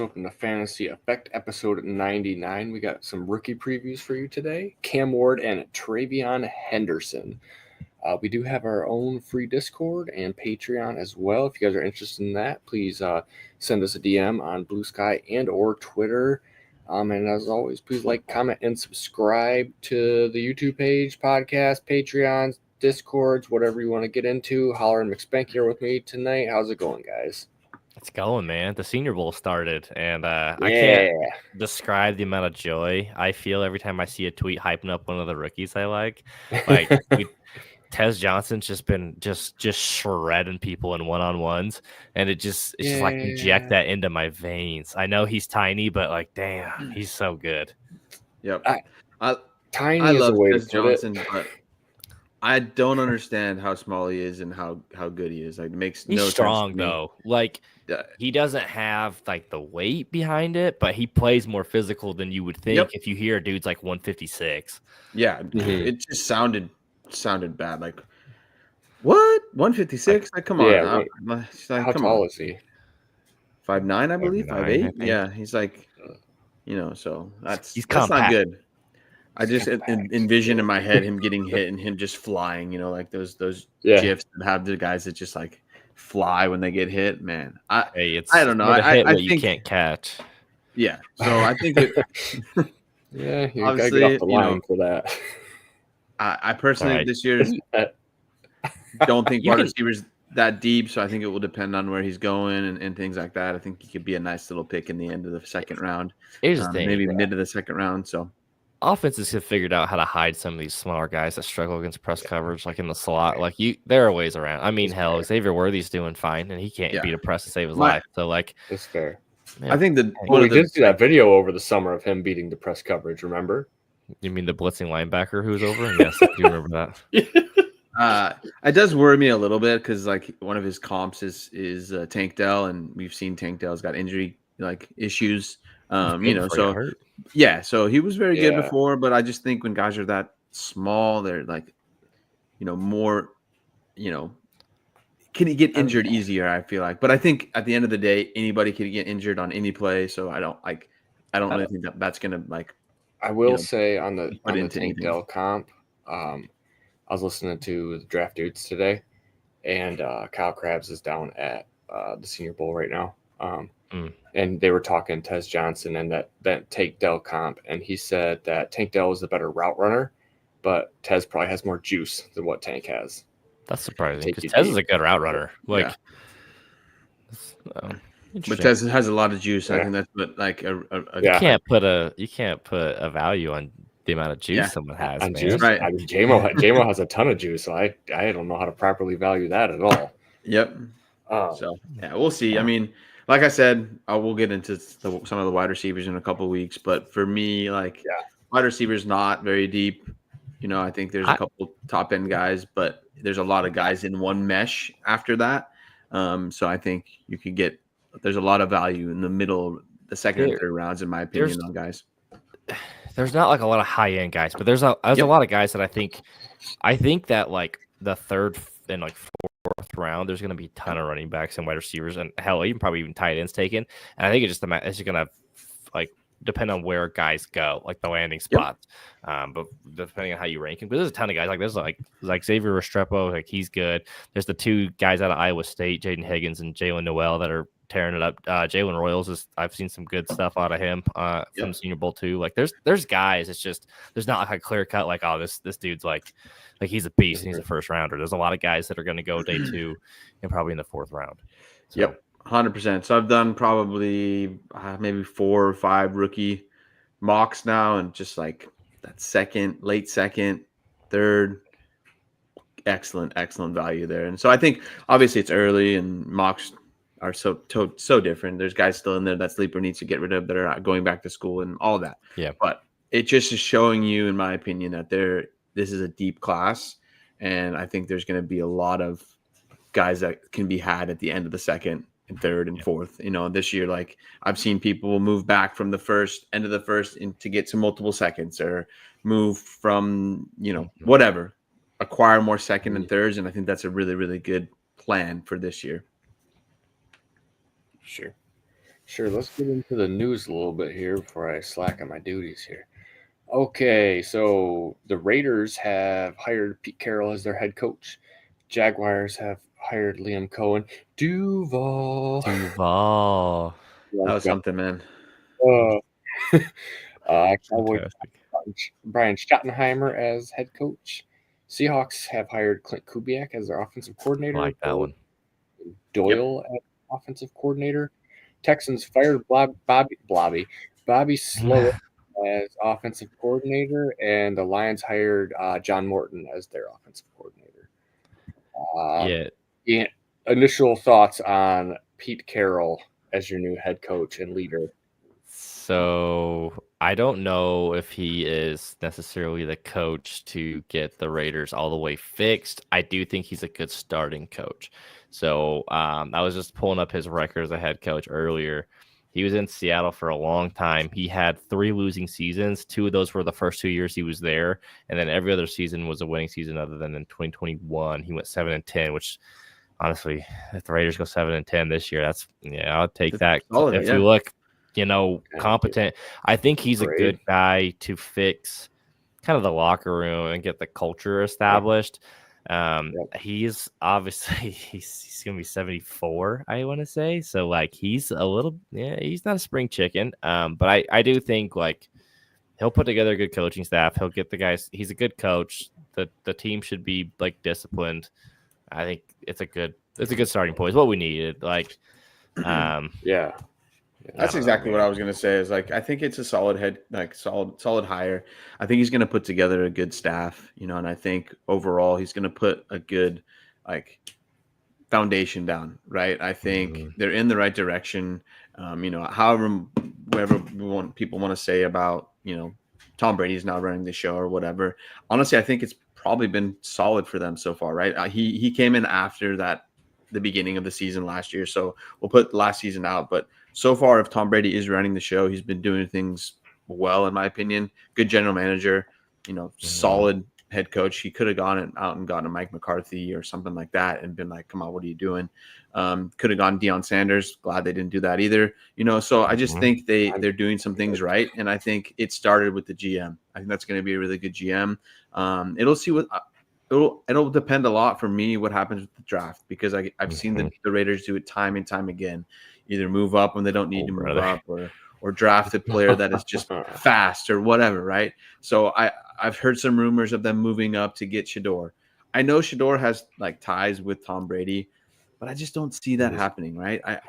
Welcome to Fantasy Effect episode 99. We got some rookie previews for you today. Cam Ward and TreVeyon Henderson. We do have our own free Discord and Patreon as well. If you guys are interested in that, please send us a DM on Blue Sky and or Twitter. And as always, please like, comment, and subscribe to the YouTube page, podcast, Patreons, Discords, whatever you want to get into. Holler and McSpank here with me tonight. How's it going, guys? It's going, man. The Senior Bowl started, and I can't describe the amount of joy I feel every time I see a tweet hyping up one of the rookies I like. Like Tez Johnson's just been just shredding people in one-on-ones, and it's just like inject that into my veins. I know he's tiny, but like, damn, he's so good. Yep, I love Tez Johnson, but I don't understand how small he is and how good he is. Like, it makes no sense. He's strong though. Like, he doesn't have like the weight behind it, but he plays more physical than you would think if you hear a dude's like 156. Yeah, it just sounded bad. Like, what? 156? Like, come on. Yeah, how come tall on. is he? 5'9", I believe. 5'8". Yeah, he's like, so that's not good. I just envision in my head him getting hit and him just flying, like those GIFs that have the guys that just like fly when they get hit. Man, I don't know. I think you can't catch. Yeah, so I think it. Yeah, you gotta get off the line for that. I personally this year don't think wide receivers that deep, so I think it will depend on where he's going and things like that. I think he could be a nice little pick in the end of the second round, maybe mid of the second round. So. Offenses have figured out how to hide some of these smaller guys that struggle against press coverage, like in the slot. Like there are ways around. I mean, hell, Xavier Worthy's doing fine, and he can't beat a press to save his life. So, like, it's fair. Man, I think that we did see that video over the summer of him beating the press coverage. Remember? You mean the blitzing linebacker who was over? Yes, I do remember that. It does worry me a little bit because like one of his comps is Tank Dell, and we've seen Tank Dell's got injury issues. So he was very good before, but I just think when guys are that small, they're like, more, can he get injured easier? I feel like, but I think at the end of the day, anybody can get injured on any play. So I don't really think that's gonna like. I will say on the Tank Dell comp, I was listening to the Draft Dudes today, and Kyle Krabs is down at the Senior Bowl right now. And they were talking Tez Johnson and that Tank Dell comp, and he said that Tank Dell was the better route runner, but Tez probably has more juice than what Tank has. That's surprising because Tez is a good route runner. Like, but Tez has a lot of juice. I think that's what like you can't put a value on the amount of juice someone has. Man. Juice? Right. I mean, JMO has a ton of juice, so I don't know how to properly value that at all. Yep. We'll see. I mean. Like I said, I will get into some of the wide receivers in a couple of weeks. But for me, wide receivers not very deep. I think there's a couple top end guys, but there's a lot of guys in one mesh after that. So I think you could get there's a lot of value in the middle, the second and third rounds, in my opinion, on guys. There's not like a lot of high end guys, but there's a lot of guys that I think that like the third and like fourth round, there's going to be a ton of running backs and wide receivers, and hell, even tight ends taken. And I think it's just going to like depend on where guys go, like the landing spots. But depending on how you rank him, because there's a ton of guys like there's like Xavier Restrepo, like he's good. There's the two guys out of Iowa State, Jaden Higgins and Jalen Noel, that are tearing it up. Jalen Royals I've seen some good stuff out of him from Senior Bowl too. Like there's guys. It's just there's not like a clear cut like this dude's like he's a beast and he's a first rounder. There's a lot of guys that are going to go day 2 and probably in the 4th round. So. Yep, 100%. So I've done probably maybe 4 or 5 rookie mocks now, and just like that late second, third, excellent value there. And so I think obviously it's early and mocks are so different. There's guys still in there that Sleeper needs to get rid of that are going back to school and all that. Yeah. But it just is showing you, in my opinion, that this is a deep class. And I think there's going to be a lot of guys that can be had at the end of the second and third and fourth. This year, like I've seen people move back from the end of the first to get to multiple seconds, or move from, whatever, acquire more second and thirds. And I think that's a really, really good plan for this year. Sure. Sure, let's get into the news a little bit here before I slack on my duties here. Okay, so the Raiders have hired Pete Carroll as their head coach. Jaguars have hired Liam Cohen. Duval. Duval. That was something, man. Cowboys Brian Schottenheimer as head coach. Seahawks have hired Clint Kubiak as their offensive coordinator. I like that one. Doyle as offensive coordinator. Texans fired Bobby Slowick as offensive coordinator, and the Lions hired John Morton as their offensive coordinator. Yeah. Initial thoughts on Pete Carroll as your new head coach and leader. So I don't know if he is necessarily the coach to get the Raiders all the way fixed. I do think he's a good starting coach. So I was just pulling up his record as a head coach earlier. He was in Seattle for a long time. He had 3 losing seasons. 2 of those were the first 2 years he was there, and then every other season was a winning season other than in 2021. He went 7-10, which honestly, if the Raiders go 7-10 this year, I'll take that. Solid, if we look, competent, I think he's a good guy to fix kind of the locker room and get the culture established. He's obviously he's gonna be 74, I want to say. So like he's a little, he's not a spring chicken. But I do think like he'll put together a good coaching staff. He'll get the guys. He's a good coach. The team should be like disciplined. I think it's a good starting point. It's what we needed. Like, That's exactly what I was gonna say. Is like I think it's a solid solid hire. I think he's gonna put together a good staff, and I think overall he's gonna put a good foundation down. Right. I think they're in the right direction. However, whatever people want to say about Tom Brady's not running the show or whatever. Honestly, I think it's probably been solid for them so far. Right. He came in after the beginning of the season last year, so we'll put last season out, but. So far, if Tom Brady is running the show, he's been doing things well, in my opinion. Good general manager, solid head coach. He could have gone out and gotten a Mike McCarthy or something like that and been like, come on, what are you doing? Could have gone Deion Sanders. Glad they didn't do that either. So I just think they're doing some things right. And I think it started with the GM. I think that's going to be a really good GM. It'll depend a lot for me what happens with the draft, because I've seen the Raiders do it time and time again. Either move up when they don't need to move up, or draft a player that is just fast or whatever, right? So I've heard some rumors of them moving up to get Shador. I know Shador has like ties with Tom Brady, but I just don't see that happening, right? I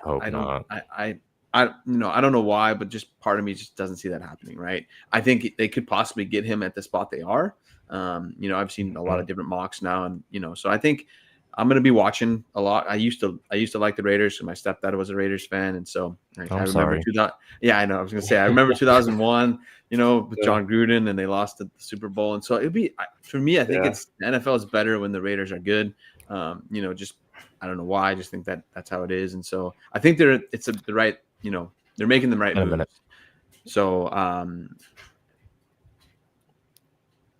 don't know why, but just part of me just doesn't see that happening, right? I think they could possibly get him at the spot they are. I've seen a lot of different mocks now, and so I think I'm going to be watching a lot. I used to like the Raiders, so my stepdad was a Raiders fan, and so I remember 2000. Yeah, I know. I was going to say I remember 2001. With John Gruden, and they lost the Super Bowl, and so it'd be for me. I think it's the NFL is better when the Raiders are good. Just I don't know why. I just think that's how it is, and so I think the right. They're making the right moves. So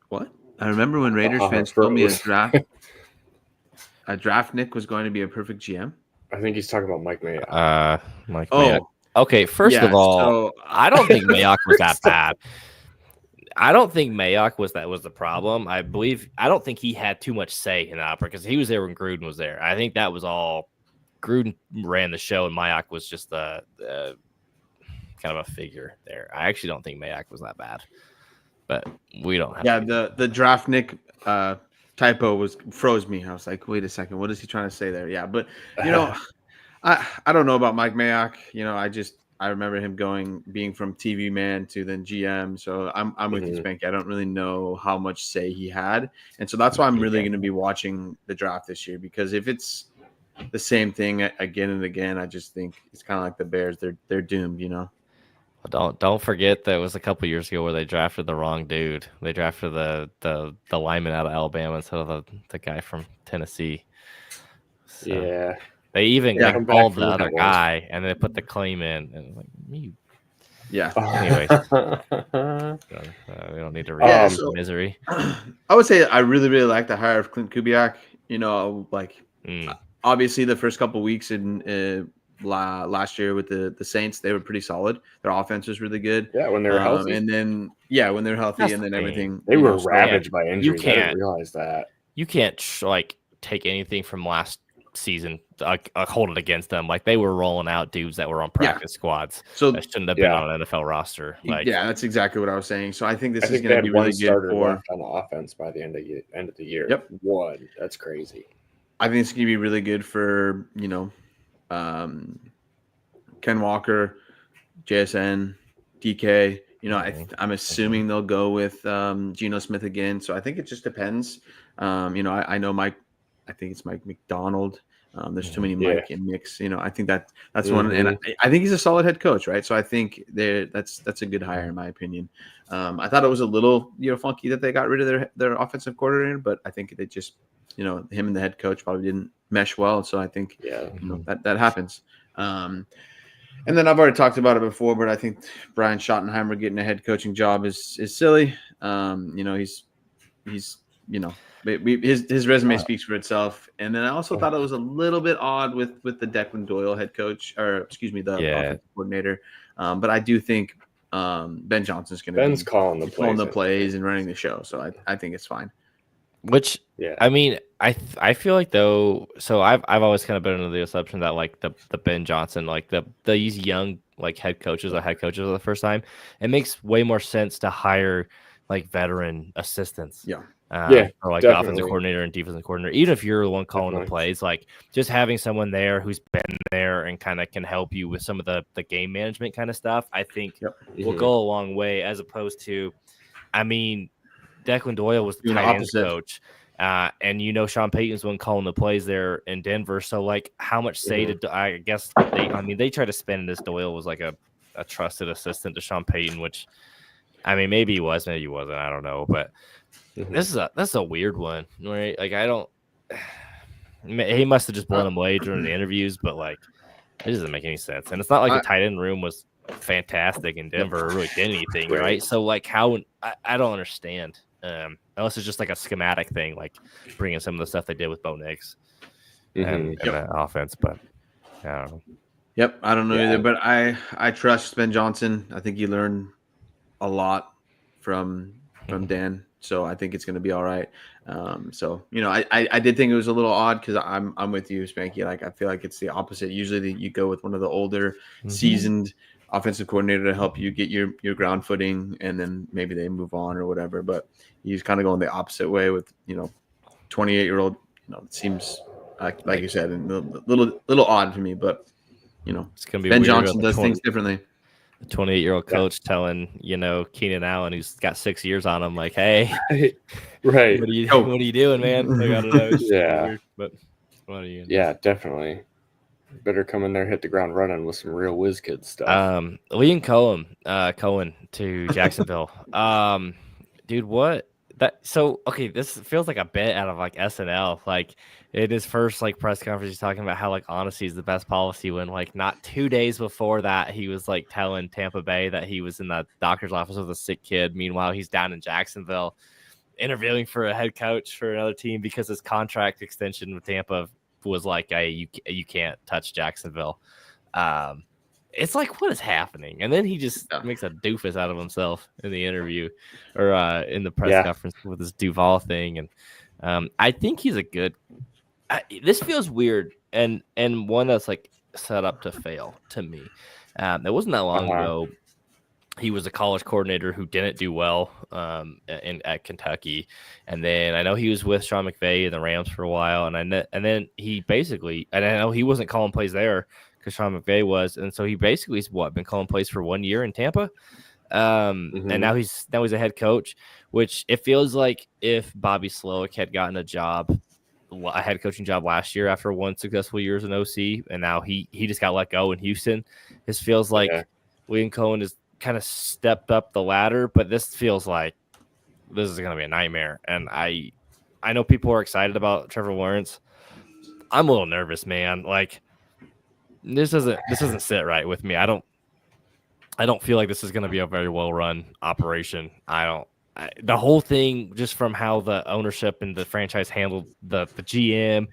what? I remember when Raiders fans told me a draft Nick was going to be a perfect GM. I think he's talking about Mike Mayock. Mike Mayock. Okay, first of all, I don't think Mayock was that bad. I don't think Mayock was the problem. I don't think he had too much say in that because he was there when Gruden was there. I think that was all Gruden ran the show, and Mayock was just the kind of a figure there. I actually don't think Mayock was that bad, but we don't have. Yeah, the draft Nick typo froze me. I was like, wait a second, what is he trying to say there? Yeah, but I don't know about Mike Mayock. I remember him being from TV man to then GM. So I'm with you, Spanky. I don't really know how much say he had, and so that's why I'm really going to be watching the draft this year, because if it's the same thing again and again, I just think it's kind of like the Bears. They're doomed, Don't forget that it was a couple years ago where they drafted the wrong dude. They drafted the lineman out of Alabama instead of the guy from Tennessee. So they even called the other guy, and they put the claim in, and like you. Yeah. Anyways, we don't need to read misery. I would say I really, really like the hire of Clint Kubiak. Obviously the first couple weeks in last year with the Saints. They were pretty solid. Their offense was really good. Yeah, when they were healthy. And then when they're healthy, That's and then the thing. everything. They were ravaged by injuries. I didn't realize that. You can't take anything from last season, hold it against them. Like, they were rolling out dudes that were on practice squads, so that shouldn't have been on an NFL roster. Like, that's exactly what I was saying. So I think this is going to be really good left on the offense by the end of the year. Yep, one. That's crazy. I think it's going to be really good for Ken Walker, JSN, DK. I'm assuming they'll go with Geno Smith again. So I think it just depends. I know Mike. I think it's Mike McDonald. There's too many Mike and Mix. I think that's one, and I think he's a solid head coach, right? So I think that's a good hire in my opinion. I thought it was a little funky that they got rid of their offensive coordinator, but I think they just him and the head coach probably didn't mesh well. So I think that happens. And then I've already talked about it before, but I think Brian Schottenheimer getting a head coaching job is silly. He's his resume speaks for itself. And then I also thought it was a little bit odd with the Declan Doyle head coach, or excuse me, the offensive coordinator. But I do think Ben Johnson's going to be calling the plays and running the show. So I think it's fine. Which, I mean, I feel like, though, so I've always kind of been under the assumption that, like, the Ben Johnson, like these young head coaches for the first time, it makes way more sense to hire like veteran assistants. Or like the offensive coordinator and defensive coordinator, even if you're the one calling the plays, like just having someone there who's been there and kind of can help you with some of the game management kind of stuff, I think will go a long way, as opposed to, I mean, Declan Doyle was the tight ends coach, and Sean Payton's one calling the plays there in Denver. So like, how much say did I guess they tried to spin this Doyle was like a trusted assistant to Sean Payton, which, I mean, maybe he was, maybe he wasn't, I don't know, but that's a weird one, right? Like, he must have just blown him away during the interviews, but like, it doesn't make any sense. And it's not like the tight end room was fantastic in Denver or really did anything, right? So like, how I don't understand. Unless it's just like a schematic thing, like bringing some of the stuff they did with Bo Nix and the offense, but I don't know. Yep, I don't know either, but I trust Ben Johnson. I think he learned a lot from Dan, so I think it's going to be all right. So I did think it was a little odd because I'm with you, Spanky. Like, I feel like it's the opposite. Usually you go with one of the older, seasoned offensive coordinator to help you get your ground footing, and then maybe they move on or whatever. But he's kind of going the opposite way with 28-year-old. It seems like you said, and a little odd to me, but it's gonna be Ben Johnson does things differently. The 28-year-old coach telling Keenan Allen, who's got 6 years on him, like, hey, right, what are you doing, man? Like, I don't know. Weird, but what are you? Yeah, definitely. Better come in there, hit the ground running with some real whiz kid stuff. Liam Cohen to Jacksonville. Dude, what? This feels like a bit out of like SNL. Like, in his first like press conference, he's talking about how like honesty is the best policy, when like not 2 days before that he was like telling Tampa Bay that he was in the doctor's office with a sick kid. Meanwhile, he's down in Jacksonville interviewing for a head coach for another team because his contract extension with Tampa was like, hey, you can't touch Jacksonville. It's like, what is happening? And then he just makes a doofus out of himself in the interview or in the press conference with this Duval thing. And I think he's a good. This feels weird and one that's like set up to fail to me. It wasn't that long ago. He was a college coordinator who didn't do well at Kentucky, and then I know he was with Sean McVay and the Rams for a while, and then he basically, and I know he wasn't calling plays there because Sean McVay was, and so he basically been calling plays for 1 year in Tampa, and now he's a head coach, which it feels like if Bobby Slowick had gotten a head coaching job last year after one successful year as an OC, and now he just got let go in Houston. This feels like Liam Cohen is kind of stepped up the ladder, but this feels like this is going to be a nightmare. And I know people are excited about Trevor Lawrence. I'm a little nervous, man. Like, this doesn't sit right with me. I don't feel like this is going to be a very well run operation. the whole thing, just from how the ownership and the franchise handled the GM,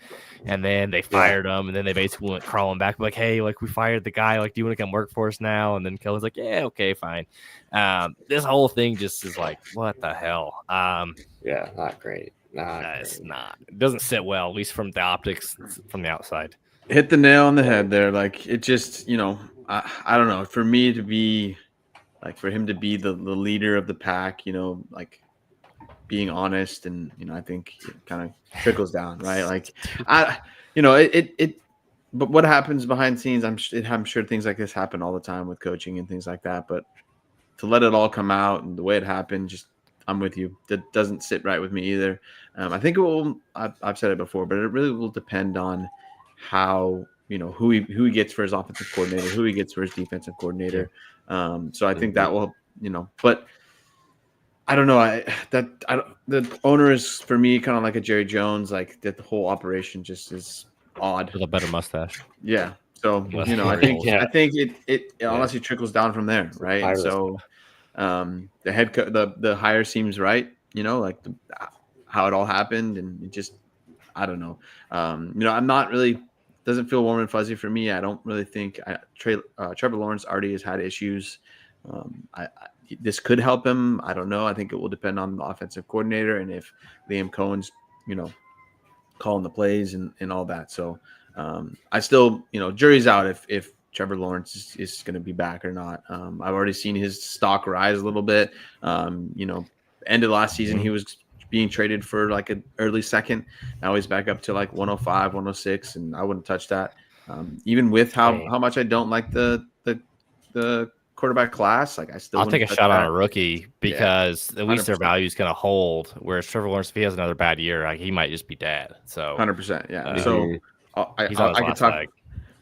and then they fired him, and then they basically went crawling back like, hey, like we fired the guy, like do you want to come work for us now? And then Kelly's like, yeah, okay, fine. This whole thing just is like, what the hell? Yeah, not great. It's not. It doesn't sit well, at least from the optics from the outside. Hit the nail on the head there. Like it just, I don't know. For me to be like, for him to be the leader of the pack, like being honest, and I think it kind of trickles down, right? Like but what happens behind the scenes, I'm sure things like this happen all the time with coaching and things like that. But to let it all come out and the way it happened, just I'm with you. That doesn't sit right with me either. I think it will. I've said it before, but it really will depend on how who he gets for his offensive coordinator, who he gets for his defensive coordinator. So I think that will, but I don't know. The owner is for me kind of like a Jerry Jones, like that the whole operation just is odd. With a better mustache. Yeah. So I think it honestly trickles down from there, right? And so the hire seems right, like how it all happened, and it just I don't know. I'm not really doesn't feel warm and fuzzy for me. I don't really think Trevor Lawrence already has had issues. This could help him. I don't know. I think it will depend on the offensive coordinator and if Liam Cohen's, calling the plays and all that. So I still, jury's out if Trevor Lawrence is going to be back or not. I've already seen his stock rise a little bit. End of last season, he was being traded for like an early second. Now he's back up to like 105, 106, and I wouldn't touch that. Even with how much I don't like the quarterback class, like I'll take a shot on a rookie because at least 100%. Their value is going to hold. Whereas Trevor Lawrence, if he has another bad year, like, he might just be dead. So 100%, yeah. So I can talk. Leg.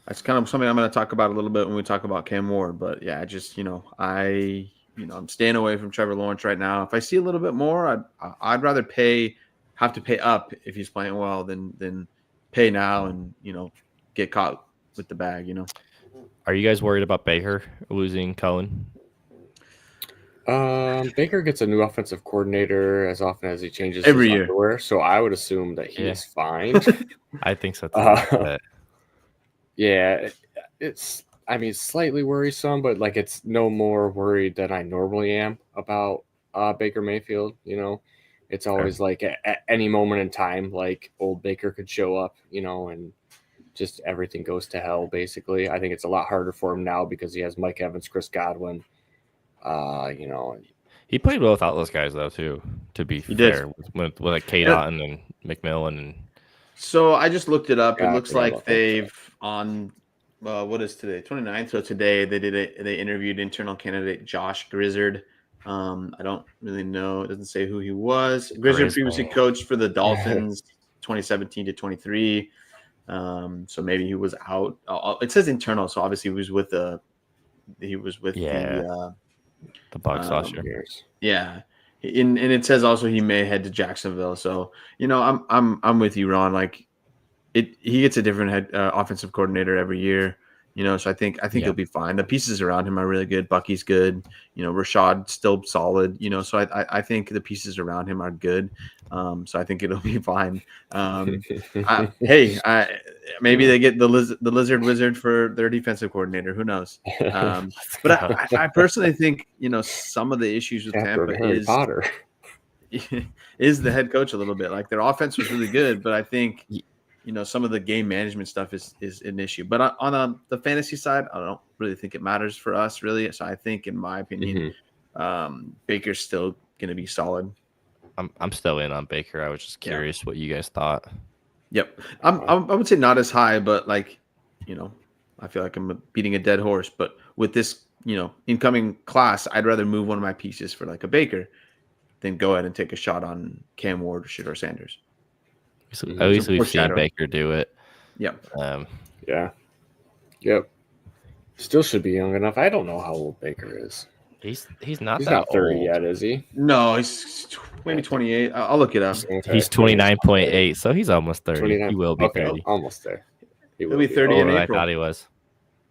That's kind of something I'm going to talk about a little bit when we talk about Cam Ward. But yeah, just I'm staying away from Trevor Lawrence right now. If I see a little bit more, I'd rather have to pay up if he's playing well than pay now and get caught with the bag. Are you guys worried about Baker losing Cohen? Baker gets a new offensive coordinator as often as he changes every his year. Underwear, so I would assume that he's fine. I think so too. Yeah, it's slightly worrisome, but like it's no more worried than I normally am about Baker Mayfield. It's always like at any moment in time, like old Baker could show up, and just everything goes to hell, basically. I think it's a lot harder for him now because he has Mike Evans, Chris Godwin. He played well without those guys, though, too, to be fair, with like K-Dot and McMillan. And so I just looked it up. It looks like they've on what is today? 29th. So today they interviewed internal candidate Josh Grizzard. I don't really know. It doesn't say who he was. Grizzard previously coached for the Dolphins 2017 to 23. So maybe he was out. It says internal, so obviously he was with the Bucs last year. Yeah, and it says also he may head to Jacksonville. So I'm with you, Ron. Like he gets a different offensive coordinator every year. So I think he'll be fine. The pieces around him are really good. Bucky's good. Rashad still solid. So I think the pieces around him are good. So I think it'll be fine. Maybe they get the lizard wizard for their defensive coordinator. Who knows? But I personally think some of the issues with Tampa is the head coach a little bit. Like their offense was really good, but I think. Some of the game management stuff is an issue. But on the fantasy side, I don't really think it matters for us, really. So I think, in my opinion, Baker's still going to be solid. I'm still in on Baker. I was just curious what you guys thought. Yep. I would say not as high, but I feel like I'm beating a dead horse. But with this, incoming class, I'd rather move one of my pieces for like a Baker than go ahead and take a shot on Cam Ward or Shedeur Sanders. At least we've seen Baker do it. Yep. Yep. Still should be young enough. I don't know how old Baker is. He's not 30 yet, is he? No, he's maybe 28. I'll look it up. He's 29.8, so he's almost 30. He will be 30. Almost there. He'll be 30 in April. I thought he was.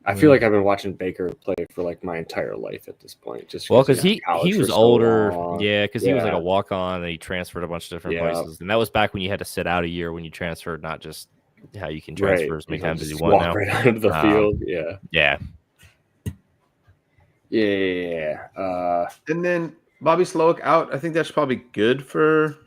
I feel like I've been watching Baker play for like my entire life at this point. Just because he was older, because he was like a walk on, and he transferred a bunch of different places, and that was back when you had to sit out a year when you transferred, not just how you can transfer as many times as you want now. Right onto the field, yeah. And then Bobby Slowick out. I think that's probably good for.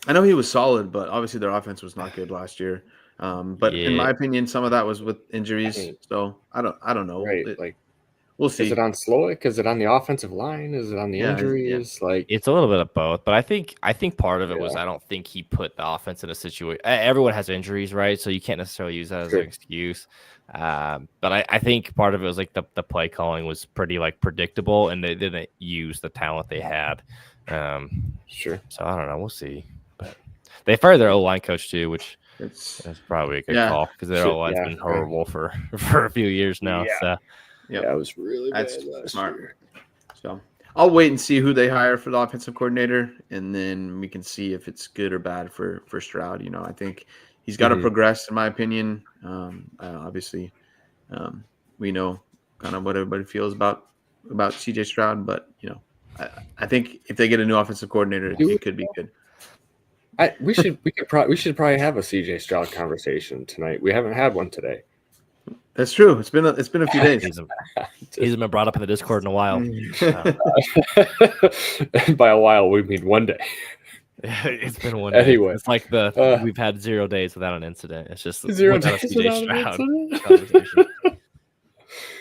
I know he was solid, but obviously their offense was not good last year. But in my opinion, some of that was with injuries. So I don't know. Right, we'll see. Is it on Slowick? Is it on the offensive line? Is it on the injuries? Like it's a little bit of both. But I think part of it was I don't think he put the offense in a situation. Everyone has injuries, right? So you can't necessarily use that as an excuse. But I think part of it was like the play calling was pretty like predictable, and they didn't use the talent they had. So I don't know. We'll see. But they fired their O-line coach too, which is probably a good call because their O-line's been horrible for a few years now. So it was really bad last smart. year. So I'll wait and see who they hire for the offensive coordinator, and then we can see if it's good or bad for Stroud. I think he's got to progress, in my opinion. Obviously, we know kind of what everybody feels about CJ Stroud, but I think if they get a new offensive coordinator, it could be good. We should probably have a CJ Stroud conversation tonight. We haven't had one today. That's true. It's been a few days. He hasn't been brought up in the Discord in a while. And by a while, we mean one day. It's been one day. Anyway, it's like we've had 0 days without an incident. It's just 0 days without an incident.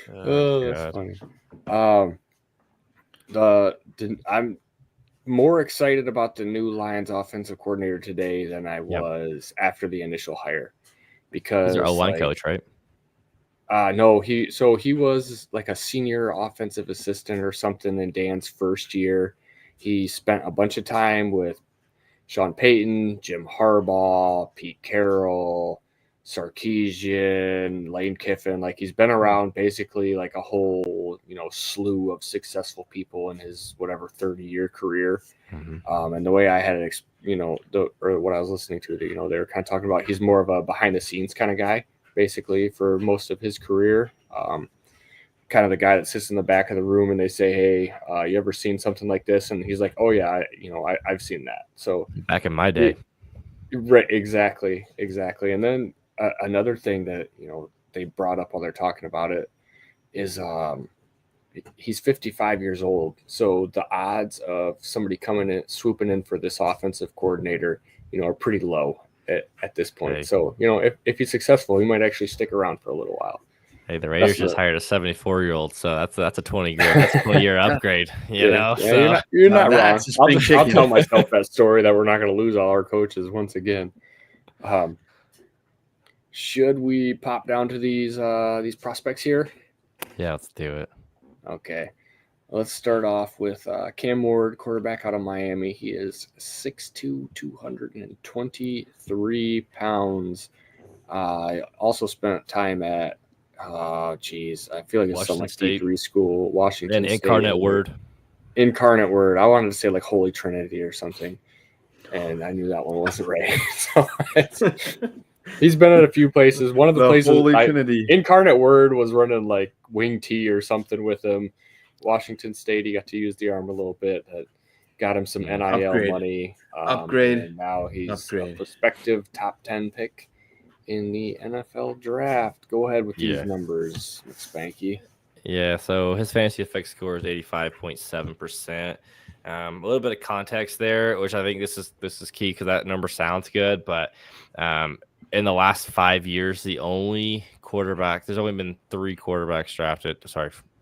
That's funny. I'm more excited about the new Lions offensive coordinator today than I was after the initial hire, because he's our O-line coach, right? No, he was like a senior offensive assistant or something in Dan's first year. He spent a bunch of time with Sean Payton, Jim Harbaugh, Pete Carroll, Sarkisian, Lane Kiffin. Like, he's been around basically like a whole, slew of successful people in his 30-year career. And the way I had it, or what I was listening to, they were kind of talking about, he's more of a behind the scenes kind of guy, basically, for most of his career. Kind of the guy that sits in the back of the room and they say, hey, you ever seen something like this? And he's like, oh yeah, I've seen that. So back in my day. Right. Exactly. And then another thing that, they brought up while they're talking about it is he's 55 years old. So the odds of somebody coming in, swooping in for this offensive coordinator, are pretty low at this point. Hey. So, if he's successful, he might actually stick around for a little while. Hey, the Raiders just hired a 74-year-old, so that's a 20-year upgrade. You know, so you're not wrong. I'll tell myself that story that we're not going to lose all our coaches once again. Should we pop down to these prospects here? Yeah, let's do it. Okay, let's start off with Cam Ward, quarterback out of Miami. He is 6'2", 223 pounds. I also spent time at I feel like it's some like D3 school, Washington State. Incarnate Word. I wanted to say like Holy Trinity or something, and I knew that one wasn't right. So he's been at a few places. One of the places, Holy Trinity. Incarnate Word was running like wing T or something with him. Washington State, he got to use the arm a little bit. That got him some NIL money. Upgrade. And now he's a prospective top 10 pick in the NFL draft. Go ahead with these numbers, Spanky. Yeah, so his fantasy effect score is 85.7%. A little bit of context there, which I think this is key because that number sounds good, but in the last 5 years, there's only been 3 quarterbacks drafted.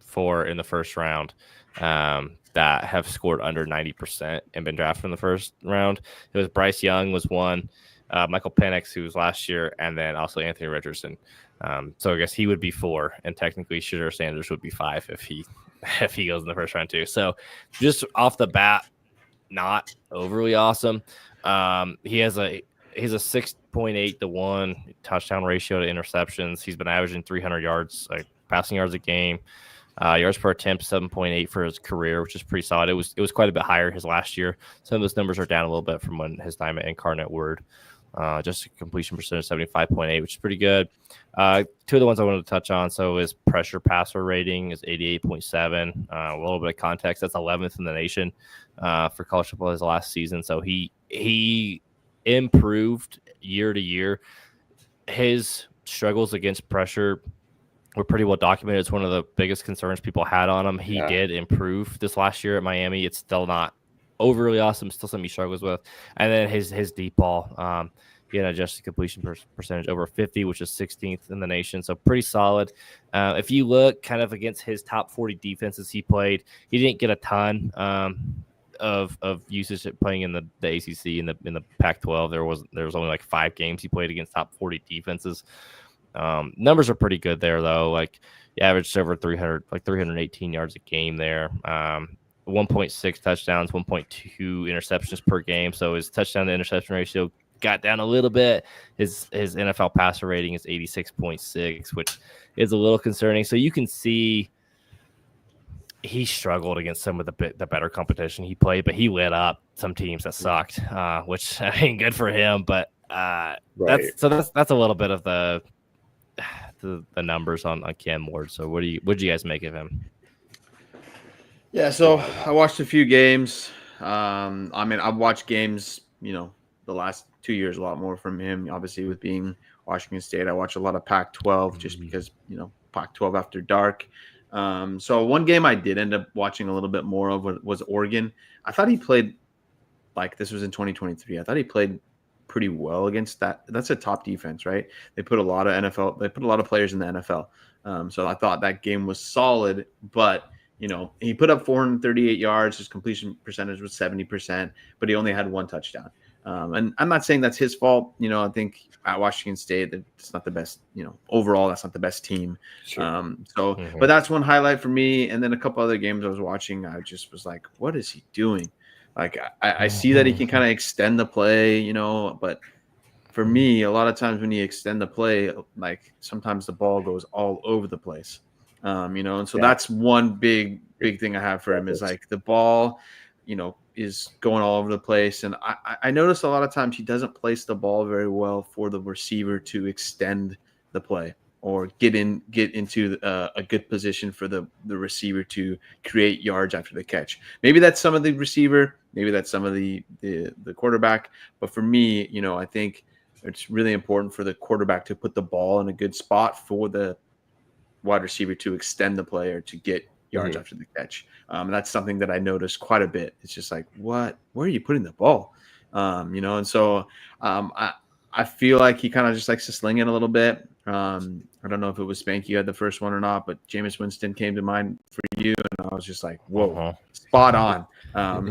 4 in the first round that have scored under 90% and been drafted in the first round. It was Bryce Young was one. Michael Penix, who was last year, and then also Anthony Richardson. So I guess he would be 4, and technically Shedeur Sanders would be 5 if he goes in the first round too. So just off the bat, not overly awesome. He has a 6.8 to 1 touchdown ratio to interceptions. He's been averaging 300 yards, like passing yards a game. Yards per attempt 7.8 for his career, which is pretty solid. It was quite a bit higher his last year. Some of those numbers are down a little bit from when his time at Incarnate Word. just a completion percentage 75.8, which is pretty good. Two of the ones I wanted to touch on. So his pressure passer rating is 88.7. A little bit of context, that's 11th in the nation for college football his last season. So he improved year to year. His struggles against pressure were pretty well documented. It's one of the biggest concerns people had on him. He did improve this last year at Miami. It's still not overly awesome, still something he struggles with. And then his deep ball, he had an adjusted completion percentage over 50, which is 16th in the nation. So pretty solid. If you look kind of against his top 40 defenses he played, he didn't get a ton of usage playing in the ACC in the Pac-12. There was only like 5 games he played against top 40 defenses. Numbers are pretty good there though. Like he averaged over 318 yards a game there. 1.6 touchdowns, 1.2 interceptions per game. So his touchdown to interception ratio got down a little bit. His NFL passer rating is 86.6, which is a little concerning. So you can see he struggled against some of the better competition he played, but he lit up some teams that sucked, which ain't good for him. But that's a little bit of the numbers on Cam Ward. So what'd you guys make of him? Yeah, so I watched a few games. I've watched games, the last 2 years a lot more from him. Obviously, with being Washington State, I watch a lot of Pac-12 just because, Pac-12 after dark. So one game I did end up watching a little bit more of was Oregon. I thought he played, like this was in 2023. I thought he played pretty well against that. That's a top defense, right? They put a lot of players in the NFL. So I thought that game was solid, but he put up 438 yards. His completion percentage was 70%, but he only had 1 touchdown. And I'm not saying that's his fault. I think at Washington State, it's not the best, overall, that's not the best team. Sure. But that's one highlight for me. And then a couple other games I was watching, I just was like, what is he doing? Like, I see that he can kind of extend the play, but for me, a lot of times when you extend the play, like sometimes the ball goes all over the place. And so that's one big thing I have for him is like the ball, is going all over the place. And I notice a lot of times he doesn't place the ball very well for the receiver to extend the play or get into a good position for the receiver to create yards after the catch. Maybe that's some of the receiver, maybe that's some of the quarterback. But for me, I think it's really important for the quarterback to put the ball in a good spot for the wide receiver to extend the play or to get yards after the catch. And that's something that I noticed quite a bit. It's just like, where are you putting the ball? And so I feel like he kind of just likes to sling it a little bit. I don't know if it was Spanky who had the first one or not, but Jameis Winston came to mind for you. And I was just like, whoa, spot on.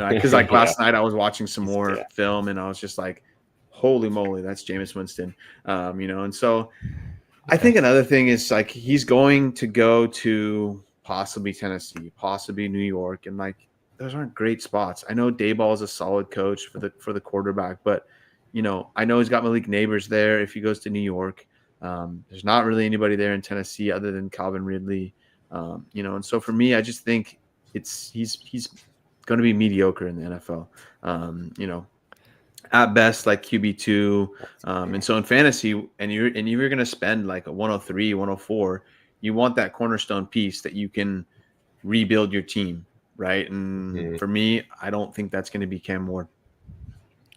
Because last night I was watching some more film and I was just like, holy moly, that's Jameis Winston. And so I think another thing is like he's going to go to possibly Tennessee, possibly New York, and like those aren't great spots. I know Dayball is a solid coach for the quarterback, but I know he's got Malik Neighbors there. If he goes to New York, there's not really anybody there in Tennessee other than Calvin Ridley. And so for me, I just think he's going to be mediocre in the NFL. At best, like QB2. And so in fantasy, and you're going to spend like a 103, 104, you want that cornerstone piece that you can rebuild your team, right? And for me, I don't think that's going to be Cam Ward.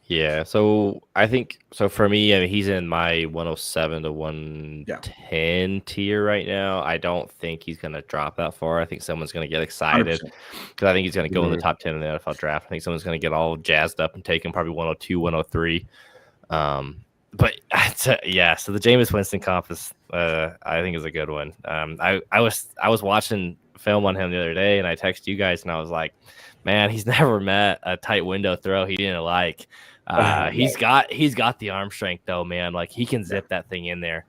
Yeah, so I think for me, he's in my 107 to 110 tier right now. I don't think he's going to drop that far. I think someone's going to get excited because I think he's going to go in the top 10 in the NFL draft. I think someone's going to get all jazzed up and take him probably 102, 103. But so the Jameis Winston comp is, I think, is a good one. I was watching film on him the other day, and I texted you guys, and I was like, man, he's never met a tight window throw he didn't like. He's got the arm strength though, man. Like he can zip that thing in there.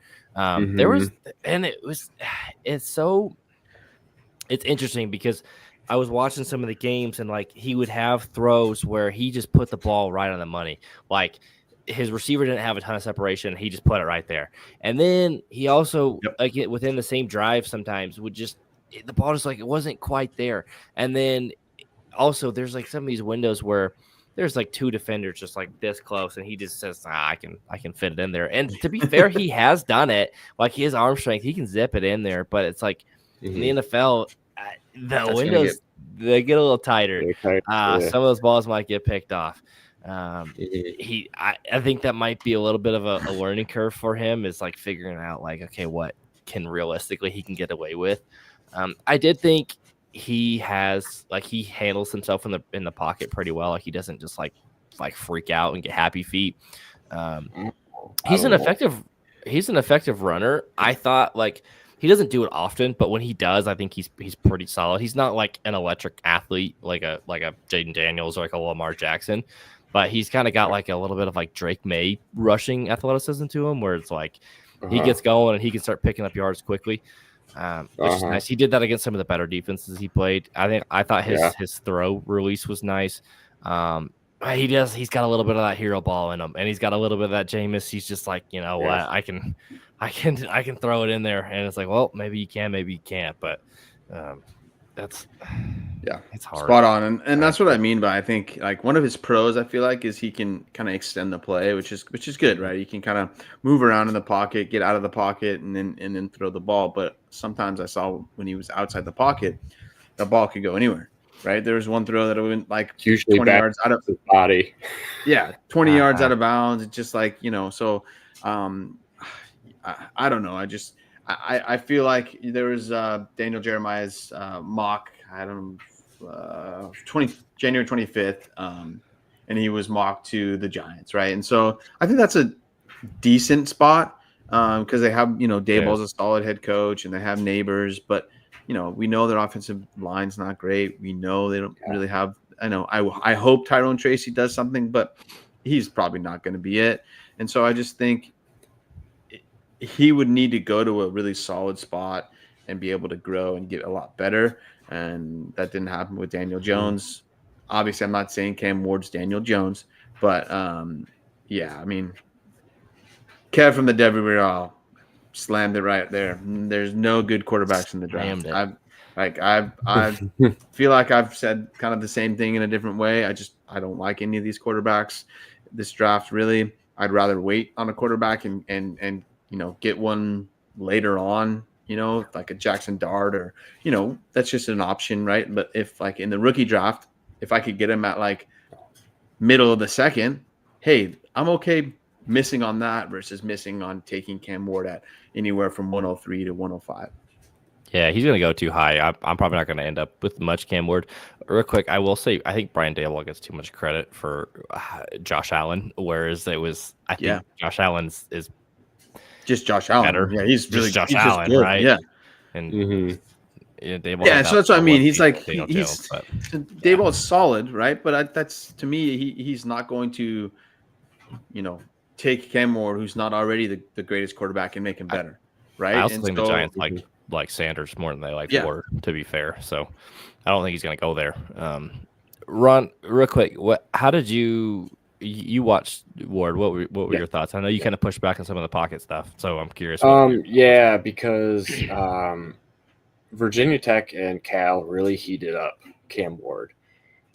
It's interesting because I was watching some of the games and like he would have throws where he just put the ball right on the money. Like his receiver didn't have a ton of separation. He just put it right there. And then he also like within the same drive sometimes would just the ball just like it wasn't quite there. And then also there's like some of these windows where there's like two defenders just like this close, and he just says, I can fit it in there. And to be fair, he has done it. Like his arm strength, he can zip it in there. But it's like in the NFL, the windows they get a little tighter. Some of those balls might get picked off. I think that might be a little bit of a learning curve for him, is like figuring out like, okay, what can realistically he can get away with. I did think he handles himself in the pocket pretty well. Like he doesn't just like freak out and get happy feet. He's an effective runner. I thought like he doesn't do it often, but when he does, I think he's pretty solid. He's not like an electric athlete like a Jaden Daniels or like a Lamar Jackson, but he's kind of got like a little bit of like Drake May rushing athleticism to him, where it's like he gets going and he can start picking up yards quickly. Which is nice. He did that against some of the better defenses he played. I thought his throw release was nice. He's got a little bit of that hero ball in him, and he's got a little bit of that Jameis. He's just like, you know what, I can throw it in there, and it's like, well, maybe you can, maybe you can't, but it's hard. Spot on, and that's what I mean by, I think like one of his pros, I feel like, is he can kind of extend the play, which is good, right? You can kind of move around in the pocket, get out of the pocket, and then throw the ball. But sometimes I saw when he was outside the pocket, the ball could go anywhere. Right, there was one throw that went like usually 20 yards out of his body. 20 yards out of bounds. It's just like, you know. So, I don't know. I feel like there was Daniel Jeremiah's mock. I don't know, January 25th, and he was mocked to the Giants, right? And so I think that's a decent spot because they have, you know, Daboll's a solid head coach, and they have Neighbors, but. You know, we know their offensive line's not great. We know they don't really have. I hope Tyrone Tracy does something, but he's probably not going to be it. And so I just think he would need to go to a really solid spot and be able to grow and get a lot better. And that didn't happen with Daniel Jones. Obviously, I'm not saying Cam Ward's Daniel Jones, but I mean, Kev from the Debbie Real slammed it right there. There's no good quarterbacks in the draft. I feel like I've said kind of the same thing in a different way. I don't like any of these quarterbacks. This draft, really, I'd rather wait on a quarterback and you know, get one later on, you know, like a Jackson Dart, or, you know, that's just an option, right? But if like in the rookie draft, if I could get him at like middle of the second, hey, I'm okay missing on that versus missing on taking Cam Ward at anywhere from 103 to 105. Yeah, he's going to go too high. I'm probably not going to end up with much Cam Ward. Real quick, I will say I think Brian Daboll gets too much credit for Josh Allen, whereas I think Josh Allen's is just Josh Allen. Better. Yeah, he's really Josh Allen, right? Yeah, and Daboll. So that's what I mean. He's like Daboll is solid, right? But that's, to me, he's not going to, you know, take Cam Ward, who's not already the greatest quarterback, and make him better, right? I also think the Giants like Sanders more than they like Ward, to be fair. So I don't think he's going to go there. Ron, real quick, how did you watched Ward? What were your thoughts? I know you kind of pushed back on some of the pocket stuff, so I'm curious. Because Virginia Tech and Cal really heated up Cam Ward,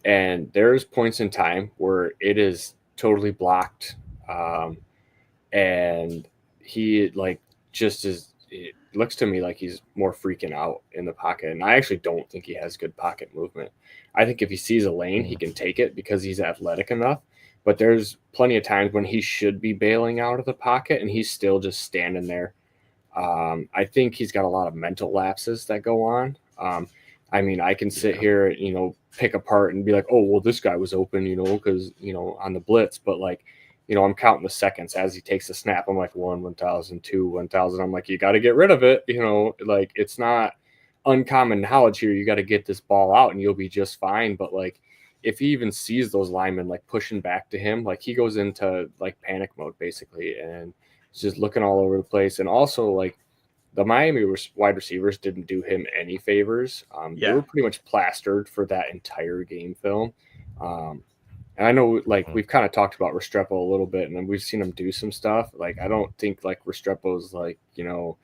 and there's points in time where it is totally blocked. And he it looks to me like he's more freaking out in the pocket. And I actually don't think he has good pocket movement. I think if he sees a lane, he can take it because he's athletic enough, but there's plenty of times when he should be bailing out of the pocket and he's still just standing there. I think he's got a lot of mental lapses that go on. I mean, I can sit here, you know, pick apart and be like, oh, well, this guy was open, you know, because, you know, on the blitz, but like, you know, I'm counting the seconds as he takes the snap. I'm like 1,000, 2, 1,000. I'm like, you got to get rid of it. You know, like it's not uncommon knowledge here. You got to get this ball out and you'll be just fine. But like, if he even sees those linemen like pushing back to him, like he goes into like panic mode basically, and he's just looking all over the place. And also like the Miami wide receivers didn't do him any favors. They were pretty much plastered for that entire game film. And I know, like, we've kind of talked about Restrepo a little bit, and then we've seen him do some stuff. Like, I don't think, like, Restrepo's, like, you know,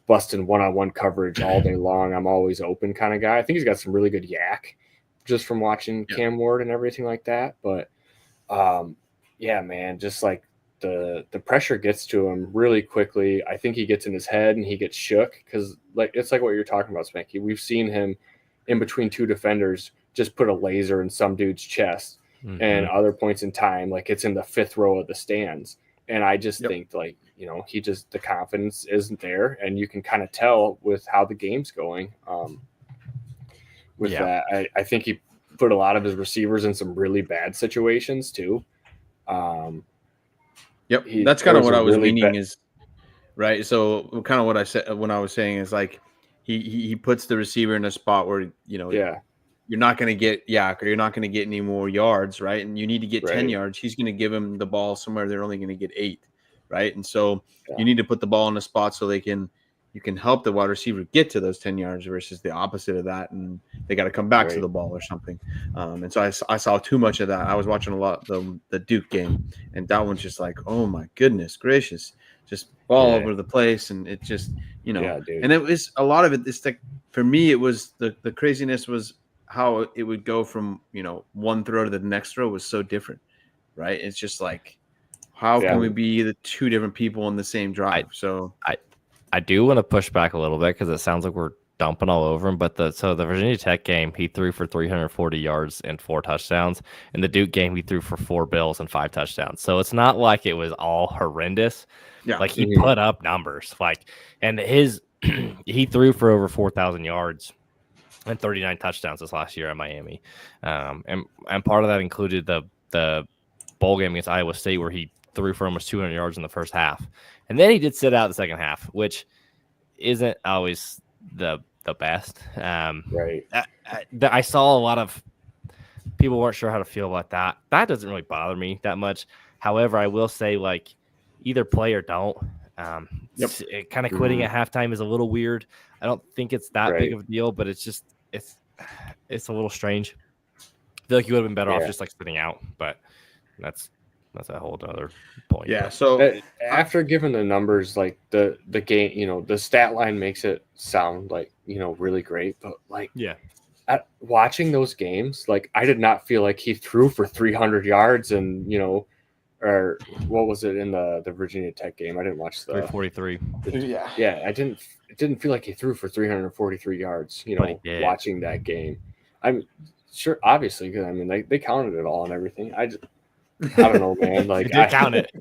busting one-on-one coverage all day long. I'm always open kind of guy. I think he's got some really good yak, just from watching Cam Ward and everything like that. But yeah, man, just like the pressure gets to him really quickly. I think he gets in his head and he gets shook because like it's like what you're talking about, Spanky. We've seen him in between two defenders just put a laser in some dude's chest, and other points in time, like it's in the fifth row of the stands. And I just think like, he just, the confidence isn't there, and you can kind of tell with how the game's going. That, I think he put a lot of his receivers in some really bad situations too. That's kind of what I was meaning is right. So kind of what I said when I was saying is like he puts the receiver in a spot where you're not going to get Yak, or you're not going to get any more yards, right? And you need to get 10 yards. He's going to give him the ball somewhere they're only going to get 8, right? And so you need to put the ball in a spot so you can help the wide receiver get to those 10 yards versus the opposite of that, and they got to come back to the ball or something. And so I saw too much of that. I was watching a lot the Duke game, and that one's just like, oh my goodness gracious, just all over the place, and it just and it was a lot of it. It's like for me, it was the craziness was how it would go from one throw to the next throw was so different, right? It's just like, how can we be the two different people in the same drive? I do want to push back a little bit because it sounds like we're dumping all over him. But the Virginia Tech game, he threw for 340 yards and 4 touchdowns. In the Duke game, he threw for 4 bills and 5 touchdowns. So it's not like it was all horrendous. Yeah, like he put up numbers. And he threw for over 4,000 yards and 39 touchdowns this last year at Miami. And part of that included the bowl game against Iowa State where he threw for almost 200 yards in the first half. And then he did sit out the second half, which isn't always the best. Right. I saw a lot of people weren't sure how to feel about that. That doesn't really bother me that much. However, I will say, like, either play or don't. Kind of quitting at halftime is a little weird. I don't think it's that big of a deal, but it's just it's a little strange. I feel like you would have been better off just like sitting out, but that's a whole other point. Yeah. So after giving the numbers, like the game, the stat line makes it sound like really great, but like watching those games, like I did not feel like he threw for 300 yards and or what was it in the Virginia Tech game? I didn't watch the 343. Yeah, it didn't feel like he threw for 343 yards, watching that game. I'm sure, obviously, because I mean they counted it all and everything. I don't know, man. Like they did count it.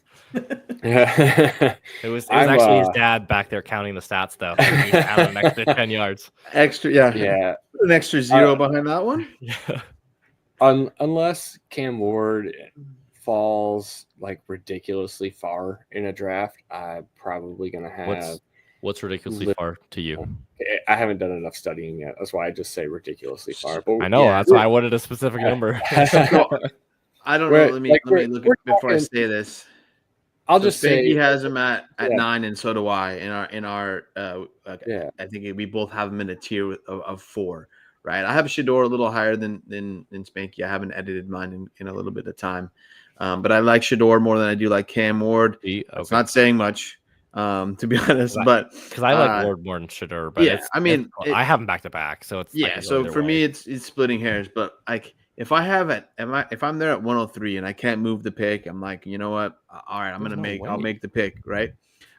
Yeah. It was actually his dad back there counting the stats, though. He counted an extra 10 yards. Extra, yeah. An extra 0 behind that one. Yeah. Unless Cam Ward falls like ridiculously far in a draft, I'm probably gonna have. What's ridiculously far to you? I haven't done enough studying yet. That's why I just say ridiculously far. But I know that's why I wanted a specific number. I don't know. Let me look before I say this. I'll just say he has him at 9, and so do I. In our I think we both have him in a tier of 4. Right. I have Shador a little higher than Spanky. I haven't edited mine in a little bit of time, but I like Shador more than I do like Cam Ward. Okay. It's not saying much, to be honest. But because I like Ward more than Shador. But I have them back to back, so it's so for me, it's splitting hairs. But like if I'm there at 103 and I can't move the pick, I'm like, you know what? All right, I'll make the pick. Right.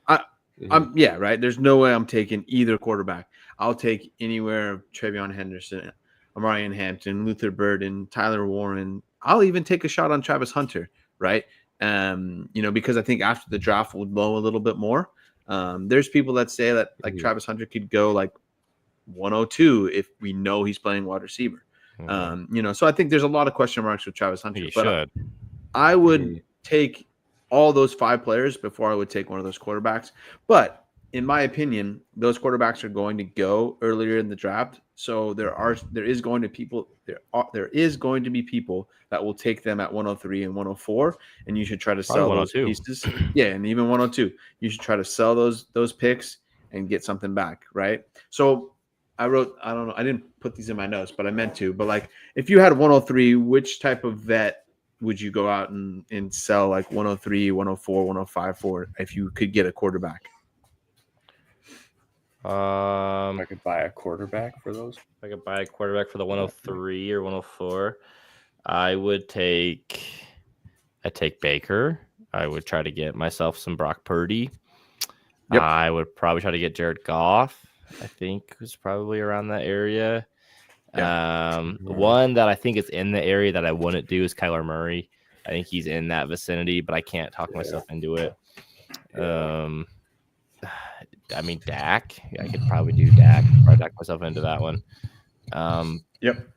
Right. There's no way I'm taking either quarterback. I'll take anywhere of TreVeyon Henderson, Amarian Hampton, Luther Burden, Tyler Warren. I'll even take a shot on Travis Hunter, right? Because I think after the draft will blow a little bit more. There's people that say that like Travis Hunter could go like 102 if we know he's playing wide receiver. So I think there's a lot of question marks with Travis Hunter. I would take all those 5 players before I would take one of those quarterbacks. But in my opinion, those quarterbacks are going to go earlier in the draft. So there is going to be people that will take them at 103 and 104, and you should try to sell those pieces. Yeah, and even 102. You should try to sell those picks and get something back, right? So I don't know, I didn't put these in my notes, but I meant to. But like if you had 103, which type of vet would you go out and sell like 103, 104, 105 for if you could get a quarterback? I could buy a quarterback for those. If I could buy a quarterback for the 103 or 104, I would take Baker. I would try to get myself some Brock Purdy. Yep. I would probably try to get Jared Goff. I think was probably around that area. Yeah. One that I think is in the area that I wouldn't do is Kyler Murray. I think he's in that vicinity, but I can't talk myself into it. I mean, Dak. I could probably do Dak. Probably talk myself into that one. Yep.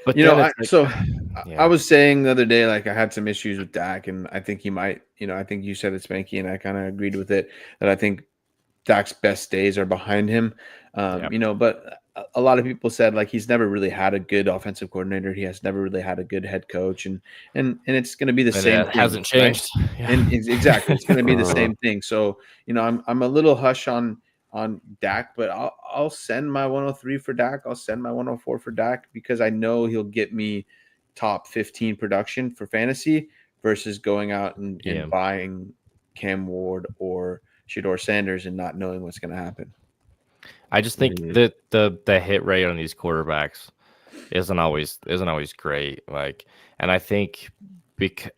But I was saying the other day, like I had some issues with Dak, and I think he might. I think you said it, Spanky, and I kind of agreed with it. That I think Dak's best days are behind him. But a lot of people said like he's never really had a good offensive coordinator. He has never really had a good head coach, and it's going to be the same. It hasn't changed. Right? Yeah. And exactly, it's going to be the same thing. So I'm a little hush on Dak, but I'll send my 103 for Dak. I'll send my 104 for Dak because I know he'll get me top 15 production for fantasy versus going out and buying Cam Ward or Shedeur Sanders and not knowing what's going to happen. I just think that the hit rate on these quarterbacks isn't always great. Like, and I think because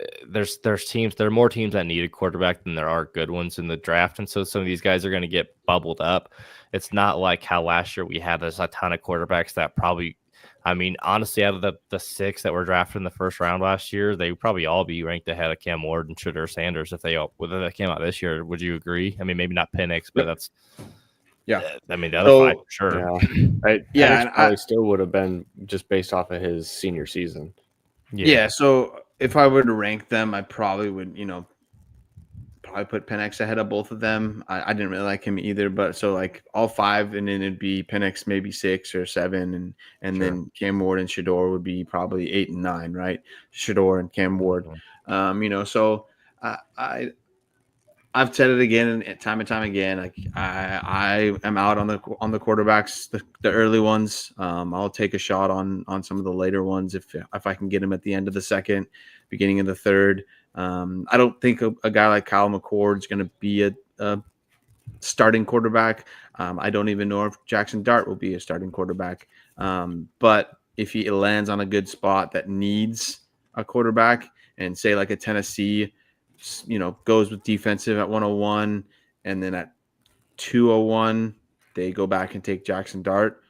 there are more teams that need a quarterback than there are good ones in the draft, and so some of these guys are going to get bubbled up. It's not like how last year we had a ton of quarterbacks that probably, I mean, honestly, out of the 6 that were drafted in the first round last year, they would probably all be ranked ahead of Cam Ward and Shedeur Sanders whether they came out this year. Would you agree? I mean, maybe not Penix, but that's. Yeah, I mean the other 5 for sure. Yeah, and probably still would have been just based off of his senior season. Yeah. So if I were to rank them, I probably would, probably put Penix ahead of both of them. I didn't really like him either, but so like all 5, and then it'd be Penix maybe 6 or 7, and then Cam Ward and Shedeur would be probably 8 and 9, right? Shedeur and Cam Ward. So I've said it again and time again. Like I am out on the quarterbacks, the early ones. I'll take a shot on some of the later ones if I can get them at the end of the second, beginning of the third. I don't think a guy like Kyle McCord is going to be a starting quarterback. I don't even know if Jackson Dart will be a starting quarterback. But if he lands on a good spot that needs a quarterback, and say like a Tennessee, goes with defensive at 101, and then at 201 they go back and take Jackson Dart.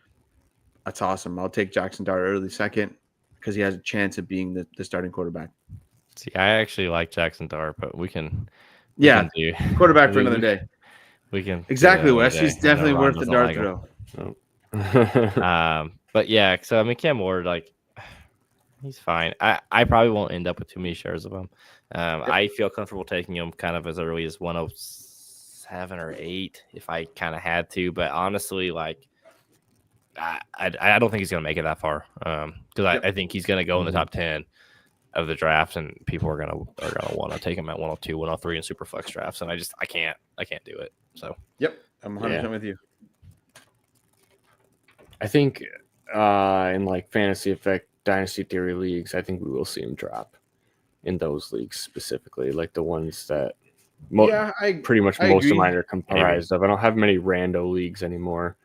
That's awesome. I'll take Jackson Dart early second because he has a chance of being the starting quarterback. See, I actually like Jackson Dart, but we can do quarterback for another day. We can exactly, Wes. He's definitely worth the dart throw. But yeah, so I mean, Cam Ward, like, he's fine. I probably won't end up with too many shares of him. I feel comfortable taking him kind of as early as 107 or 8 if I kind of had to. But honestly, like, I don't think he's going to make it that far because I think he's going to go in the top 10 of the draft, and people are gonna want to take him at 102, 103 in super flex drafts, and I can't do it. So I'm 100% with you. I think in like fantasy effect dynasty theory leagues, I think we will see him drop in those leagues specifically, like the ones that pretty much most of mine are comprised of. I don't have many rando leagues anymore.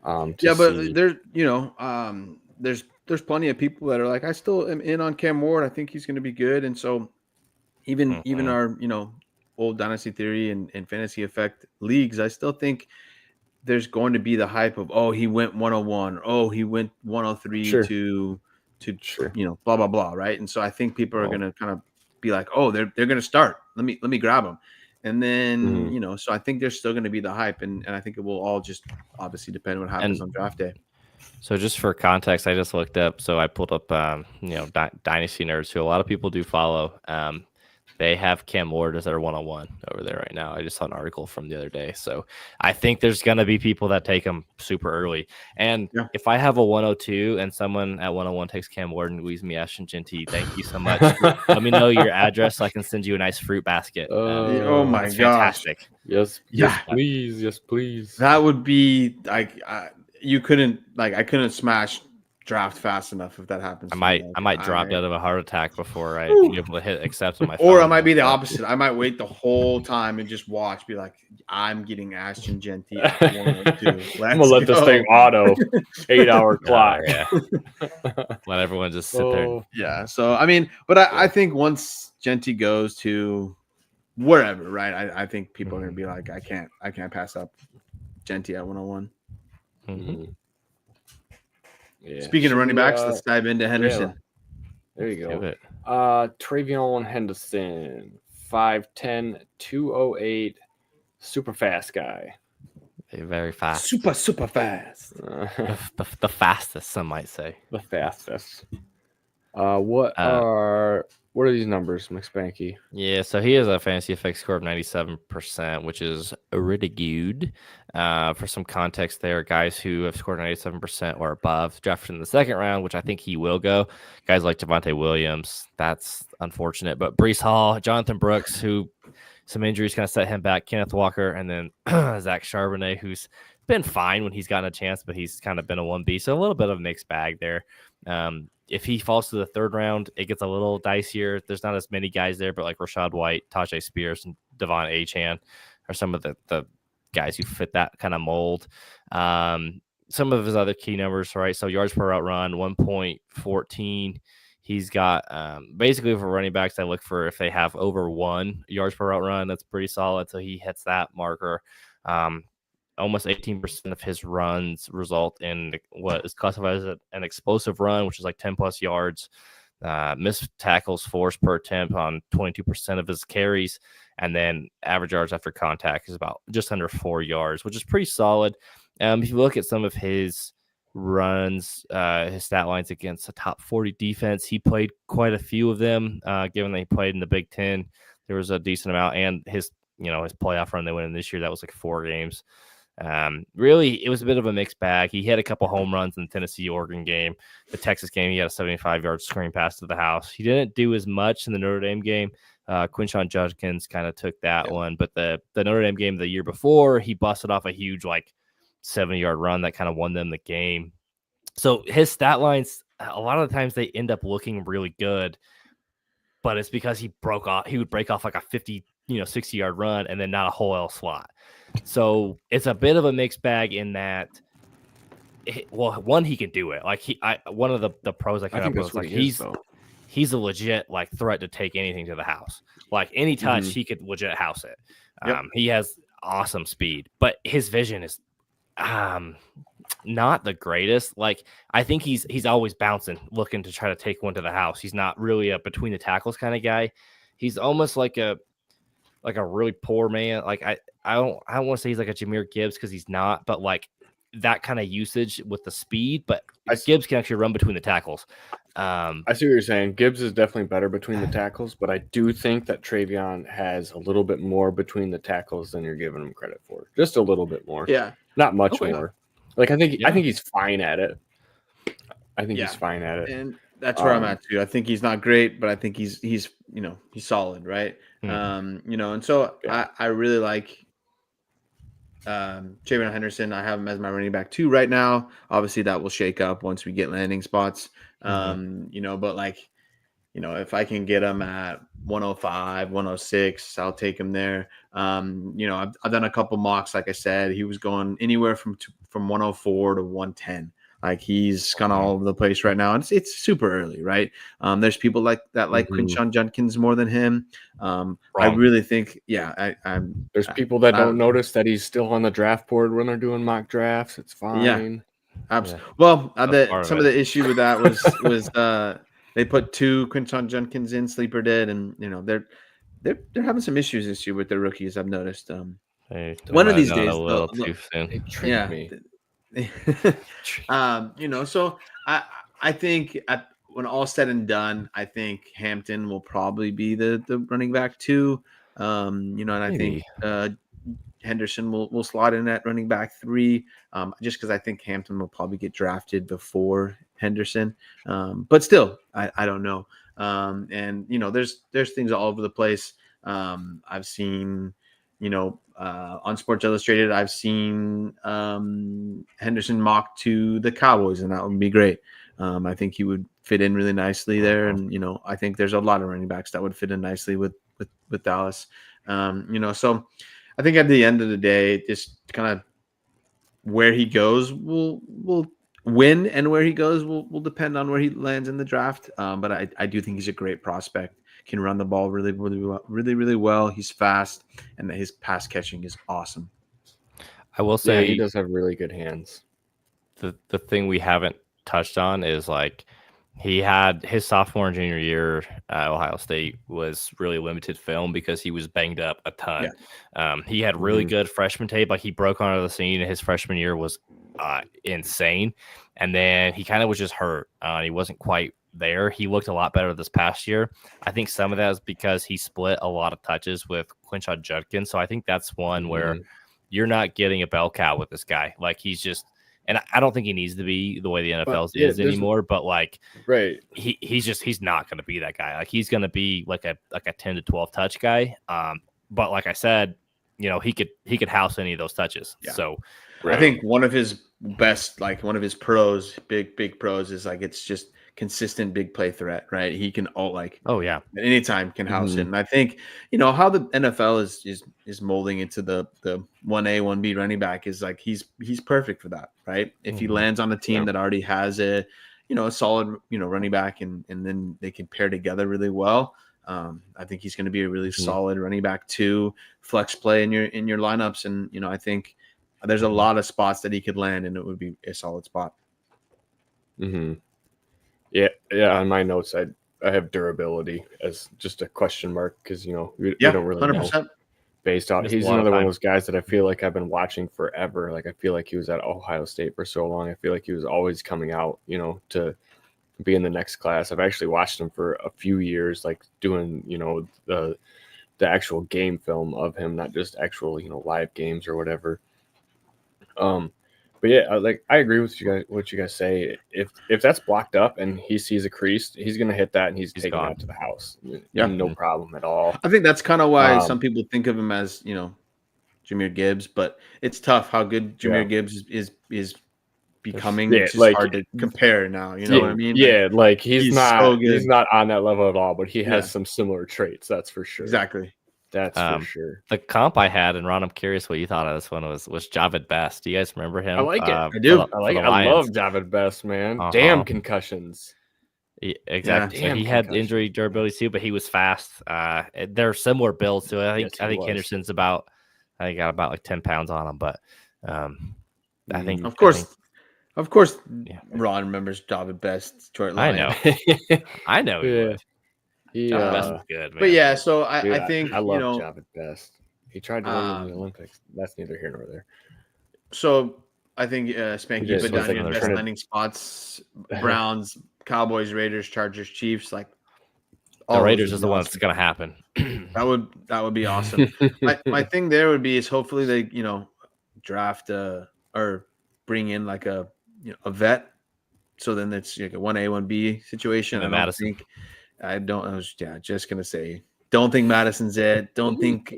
But there's plenty of people that are like, I still am in on Cam Ward. I think he's going to be good. And so even our, old dynasty theory and fantasy effect leagues, I still think there's going to be the hype of, oh, he went 101, or he went 103 to blah, blah, blah. Right. And so I think people are going to kind of be like, oh, they're going to start. Let me grab them. And then, so I think there's still going to be the hype, and I think it will all just obviously depend on what happens on draft day. So just for context, I just looked up. So I pulled up, Dynasty Nerds, who a lot of people do follow. They have Cam Ward as their 101 over there right now. I just saw an article from the other day. So I think there's going to be people that take him super early. And if I have a 102 and someone at 101 takes Cam Ward and leaves me Ashton Genty, thank you so much. Let me know your address so I can send you a nice fruit basket. Oh my gosh. Fantastic. Yes, please. That would be like, I couldn't smash draft fast enough if that happens. I might drop dead of a heart attack before I be able to hit accept on my phone. Or I might be the opposite. I might wait the whole time and just watch. Be like, I'm getting Ashton Genty at 102. I'm gonna let this thing auto 8-hour clock. Yeah. Let everyone just sit there. Yeah. So I mean, but I think once Genty goes to wherever, right? I think people are gonna be like, I can't pass up Genty at 101. Mm-hmm. Yeah. Speaking of running backs, let's dive into Henderson. Yeah. There you go. TreVeyon Henderson, 5'10", 208, super fast guy. Very fast. Super fast. The fastest, some might say. The fastest. What are these numbers, McSpanky? Yeah, so he has a fantasy effect score of 97%, which is really good. For some context there, guys who have scored 97% or above drafted in the second round, which I think he will go. Guys like Javonte Williams, that's unfortunate. But Breece Hall, Jonathan Brooks, who some injuries kind of set him back, Kenneth Walker, and then Zach Charbonnet, who's been fine when he's gotten a chance, but he's kind of been a 1B. So a little bit of a mixed bag there. If he falls to the third round, it gets a little dicier. There's not as many guys there, but like Rashad White, Tajay Spears, and Devon Achane are some of the guys who fit that kind of mold. Some of his other key numbers, right? So yards per route run, 1.14. He's got basically for running backs, I look for if they have over 1 yards per route run, that's pretty solid. So he hits that marker. Almost 18% of his runs result in what is classified as an explosive run, which is like 10 plus yards. Missed tackles forced per attempt on 22% of his carries. And then average yards after contact is about just under 4 yards, which is pretty solid. If you look at some of his runs, his stat lines against a top 40 defense, he played quite a few of them, given that he played in the Big Ten. There was a decent amount. And his playoff run they went in this year, that was like 4 games. Really, it was a bit of a mixed bag. He had a couple home runs in the Tennessee-Oregon game. The Texas game, he had a 75-yard screen pass to the house. He didn't do as much in the Notre Dame game. Quinshon Judkins kind of took that one. But the Notre Dame game the year before, he busted off a huge, 70-yard run that kind of won them the game. So his stat lines, a lot of the times they end up looking really good. But it's because he would break off like a 50, 60-yard run and then not a whole L slot. So it's a bit of a mixed bag in that, one, he can do it. One of the pros I came up with was he's a legit threat to take anything to the house. Like any touch, he could legit house it. Yep. He has awesome speed, but his vision is not the greatest. I think he's always bouncing, looking to try to take one to the house. He's not really a between the tackles kind of guy. He's almost like a really poor man. I don't want to say he's like a Jahmyr Gibbs because he's not, but that kind of usage with the speed. But Gibbs can actually run between the tackles. I see what you're saying. Gibbs is definitely better between the tackles, but I do think that TreVeyon has a little bit more between the tackles than you're giving him credit for. Just a little bit more. Yeah, not much more. I think he's fine at it. He's fine at it, and that's where I'm at too. I think he's not great, but I think he's solid, right? And so I really like TreVeyon Henderson. I have him as my running back 2 right now. Obviously, that will shake up once we get landing spots. But if I can get him at 105, 106, I'll take him there. I've done a couple mocks. Like I said, he was going anywhere from 104 to 110. He's kind of all over the place right now. And it's super early, right? There's people like Quinshon Judkins more than him. I really think, there's people that don't notice that he's still on the draft board when they're doing mock drafts. It's fine. Yeah, absolutely. Well, some of the issue with that was they put 2 Quinshon Judkins in sleeper dead, and they're having some issues this year with their rookies. I've noticed. One of these days, a little too soon. They tricked me. So I think when all said and done, I think Hampton will probably be the running back 2. And I think Henderson will slot in at running back 3, just because I think Hampton will probably get drafted before Henderson. But still, I don't know. And there's things all over the place. I've seen, on Sports Illustrated, I've seen Henderson mock to the Cowboys, and that would be great. I think he would fit in really nicely there, and I think there's a lot of running backs that would fit in nicely with Dallas. So I think at the end of the day, just kind of where he goes will win, and where he goes will depend on where he lands in the draft. But I do think he's a great prospect. Can run the ball really, really well, really well. He's fast, and his pass catching is awesome. I will say he does have really good hands. The thing we haven't touched on is like he had his sophomore and junior year at Ohio State was really limited film because he was banged up a ton. Yeah. He had really good freshman tape. Like he broke onto the scene. His freshman year was insane. And then he kind of was just hurt. He wasn't quite there. He looked a lot better this past year. I think some of that is because he split a lot of touches with Quinshon Judkins. So I think that's one where you're not getting a bell cow with this guy. Like he's just, and I don't think he needs to be the way the NFL is anymore. But like, he's not going to be that guy. Like he's going to be like a 10 to 12 touch guy. But like I said, he could house any of those touches. Yeah. So I think one of his best, like one of his pros, big pros, is like it's just consistent big play threat, right? He can at any time can house it. And I think how the NFL is molding into the 1A 1B running back is like he's perfect for that, right? If he lands on a team that already has a solid running back and then they can pair together really well. I think he's going to be a really solid running back to flex play in your lineups, and I think there's a lot of spots that he could land, and it would be a solid spot. Yeah. On my notes, I have durability as just a question mark because we don't really 100%. Know. Based off, he's another one of those guys that I feel like I've been watching forever. Like I feel like he was at Ohio State for so long. I feel like he was always coming out, to be in the next class. I've actually watched him for a few years, like doing, the actual game film of him, not just actual, live games or whatever. But yeah, I agree with you guys. What you guys say, if that's blocked up and he sees a crease, he's gonna hit that and he's taking it out to the house. Yeah, no problem at all. I think that's kind of why some people think of him as Jahmyr Gibbs, but it's tough how good Jahmyr Gibbs is becoming. It's just hard to compare now. You know what I mean? Yeah, like he's not so good. He's not on that level at all, but he has some similar traits. That's for sure. Exactly. That's for sure. The comp I had, and Ron, I'm curious what you thought of this one, was Javid Best. Do you guys remember him? I like it. I do. I love Javid Best, man. Damn concussions. Yeah, exactly. Yeah, so he had injury durability too, but he was fast. They're similar builds to it. I think Henderson's got about like 10 pounds on him, but I think of course, Ron remembers Javid Best. Detroit Lion. I know he would. Best was good, man. But yeah, so I think I love Javid Best. He tried to win in the Olympics. That's neither here nor there. So I think Spanky put down your best landing spots: Browns, Cowboys, Raiders, Chargers, Chiefs. Like the Raiders is the one that's gonna happen. That would be awesome. my thing there would be is hopefully they draft or bring in like a vet. So then it's like a 1A 1B situation. I was just gonna say, don't think Madison's it. Don't think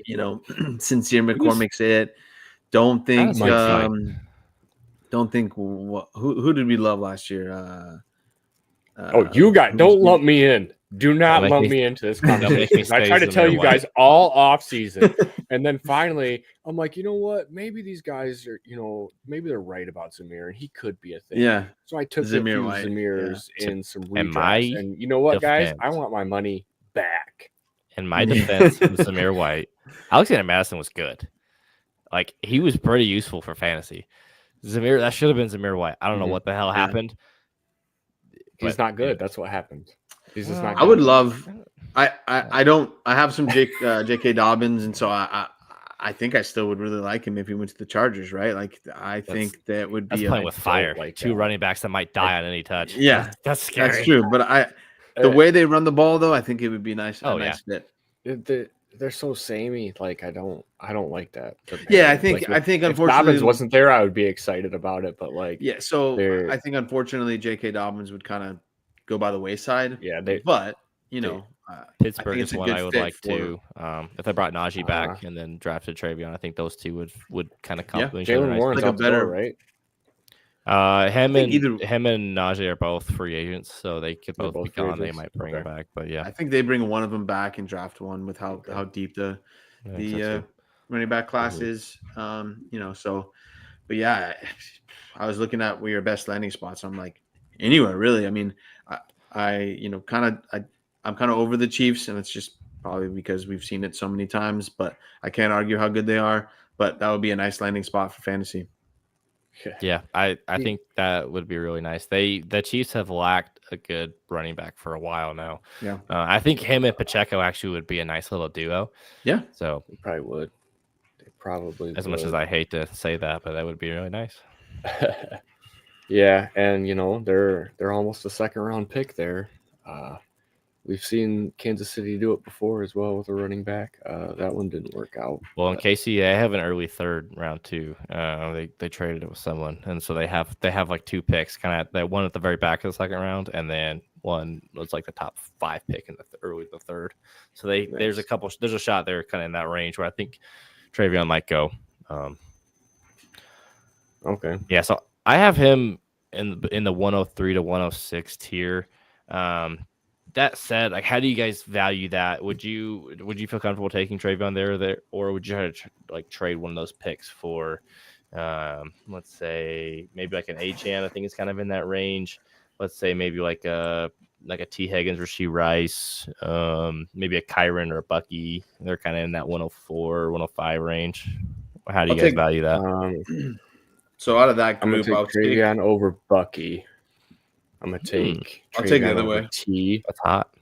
Sincere McCormick's it. Don't think who did we love last year? Don't lump me in. Do not lump me into this conversation. I tried to tell you guys all off season, and then finally I'm like, you know what? Maybe these guys are, maybe they're right about Zamir, and he could be a thing. Yeah. So I took Zamirs in some redrafts, and you know what, guys? I want my money back. In my defense, Zamir White, Alexander Madison was good. Like he was pretty useful for fantasy. That should have been Zamir White. I don't know what the hell happened. He's not good. That's what happened. He's just not good. I would love. I have some J.K. Dobbins, and so I think I still would really like him if he went to the Chargers, right? Like I think that would be playing with fire. Like two running backs that might die on any touch. Yeah, that's scary. That's true. But the way they run the ball, though, I think it would be nice. Nice fit. They're so samey. Like I don't like that. Yeah, I think unfortunately, if Dobbins wasn't there, I would be excited about it. But so I think unfortunately, J.K. Dobbins would kind of go by the wayside. Yeah, Pittsburgh is one I would like to. If they brought Najee back and then drafted TreVeyon, I think those two would kind of complement each other. Jalen Warren's like a better, right? Him and Najee are both free agents, so they could both be gone. They might bring them back, but yeah, I think they bring one of them back in draft one with how deep the running back class is. So, but yeah, I was looking at where your best landing spots. I'm like, anywhere really. I mean, I'm kind of over the Chiefs, and it's just probably because we've seen it so many times. But I can't argue how good they are. But that would be a nice landing spot for fantasy. Yeah, I think that would be really nice. The Chiefs have lacked a good running back for a while now. Yeah, I think him and Pacheco actually would be a nice little duo. Yeah, so they probably would. As much as I hate to say that, but that would be really nice. Yeah, and they're almost a second round pick there. We've seen Kansas City do it before as well with a running back. That one didn't work out. Well, in KC, they have an early third round too. They traded it with someone, and so they have like 2 picks, kind of that one at the very back of the second round, and then one was like the top 5 pick in the third. So there's a shot there, kind of in that range where I think TreVeyon might go. Okay. Yeah, so I have him in the 103 to 106 tier. That said, like, how do you guys value that? Would you feel comfortable taking TreVeyon there, or would you try to trade one of those picks for, let's say maybe like an Achane? I think it's kind of in that range. Let's say maybe like a T Higgins or Rasheed Rice, maybe a Kyron or a Bucky. They're kind of in that 104, 105 range. How do you guys value that? So out of that group, I'm gonna take TreVeyon over Bucky. I'm gonna take. I'll take the other way. T. That's hot.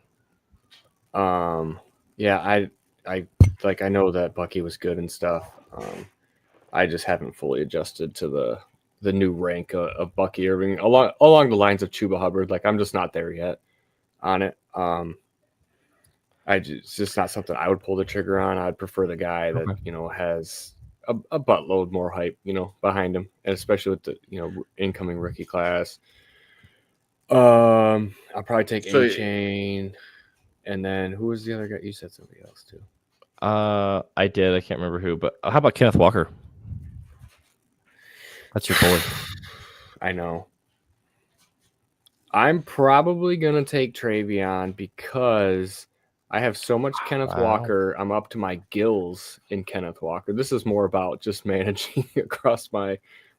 Yeah, I know that Bucky was good and stuff. I just haven't fully adjusted to the new rank of Bucky Irving along the lines of Chuba Hubbard. Like, I'm just not there yet on it. It's just not something I would pull the trigger on. I'd prefer the guy that has a buttload more hype, behind him, and especially with the incoming rookie class. I'll probably take Achane, and then who was the other guy? You said somebody else too. I did. I can't remember who, but how about Kenneth Walker? That's your boy. I know. I'm probably gonna take TreVeyon because I have so much Kenneth Walker. I'm up to my gills in Kenneth Walker. This is more about just managing across my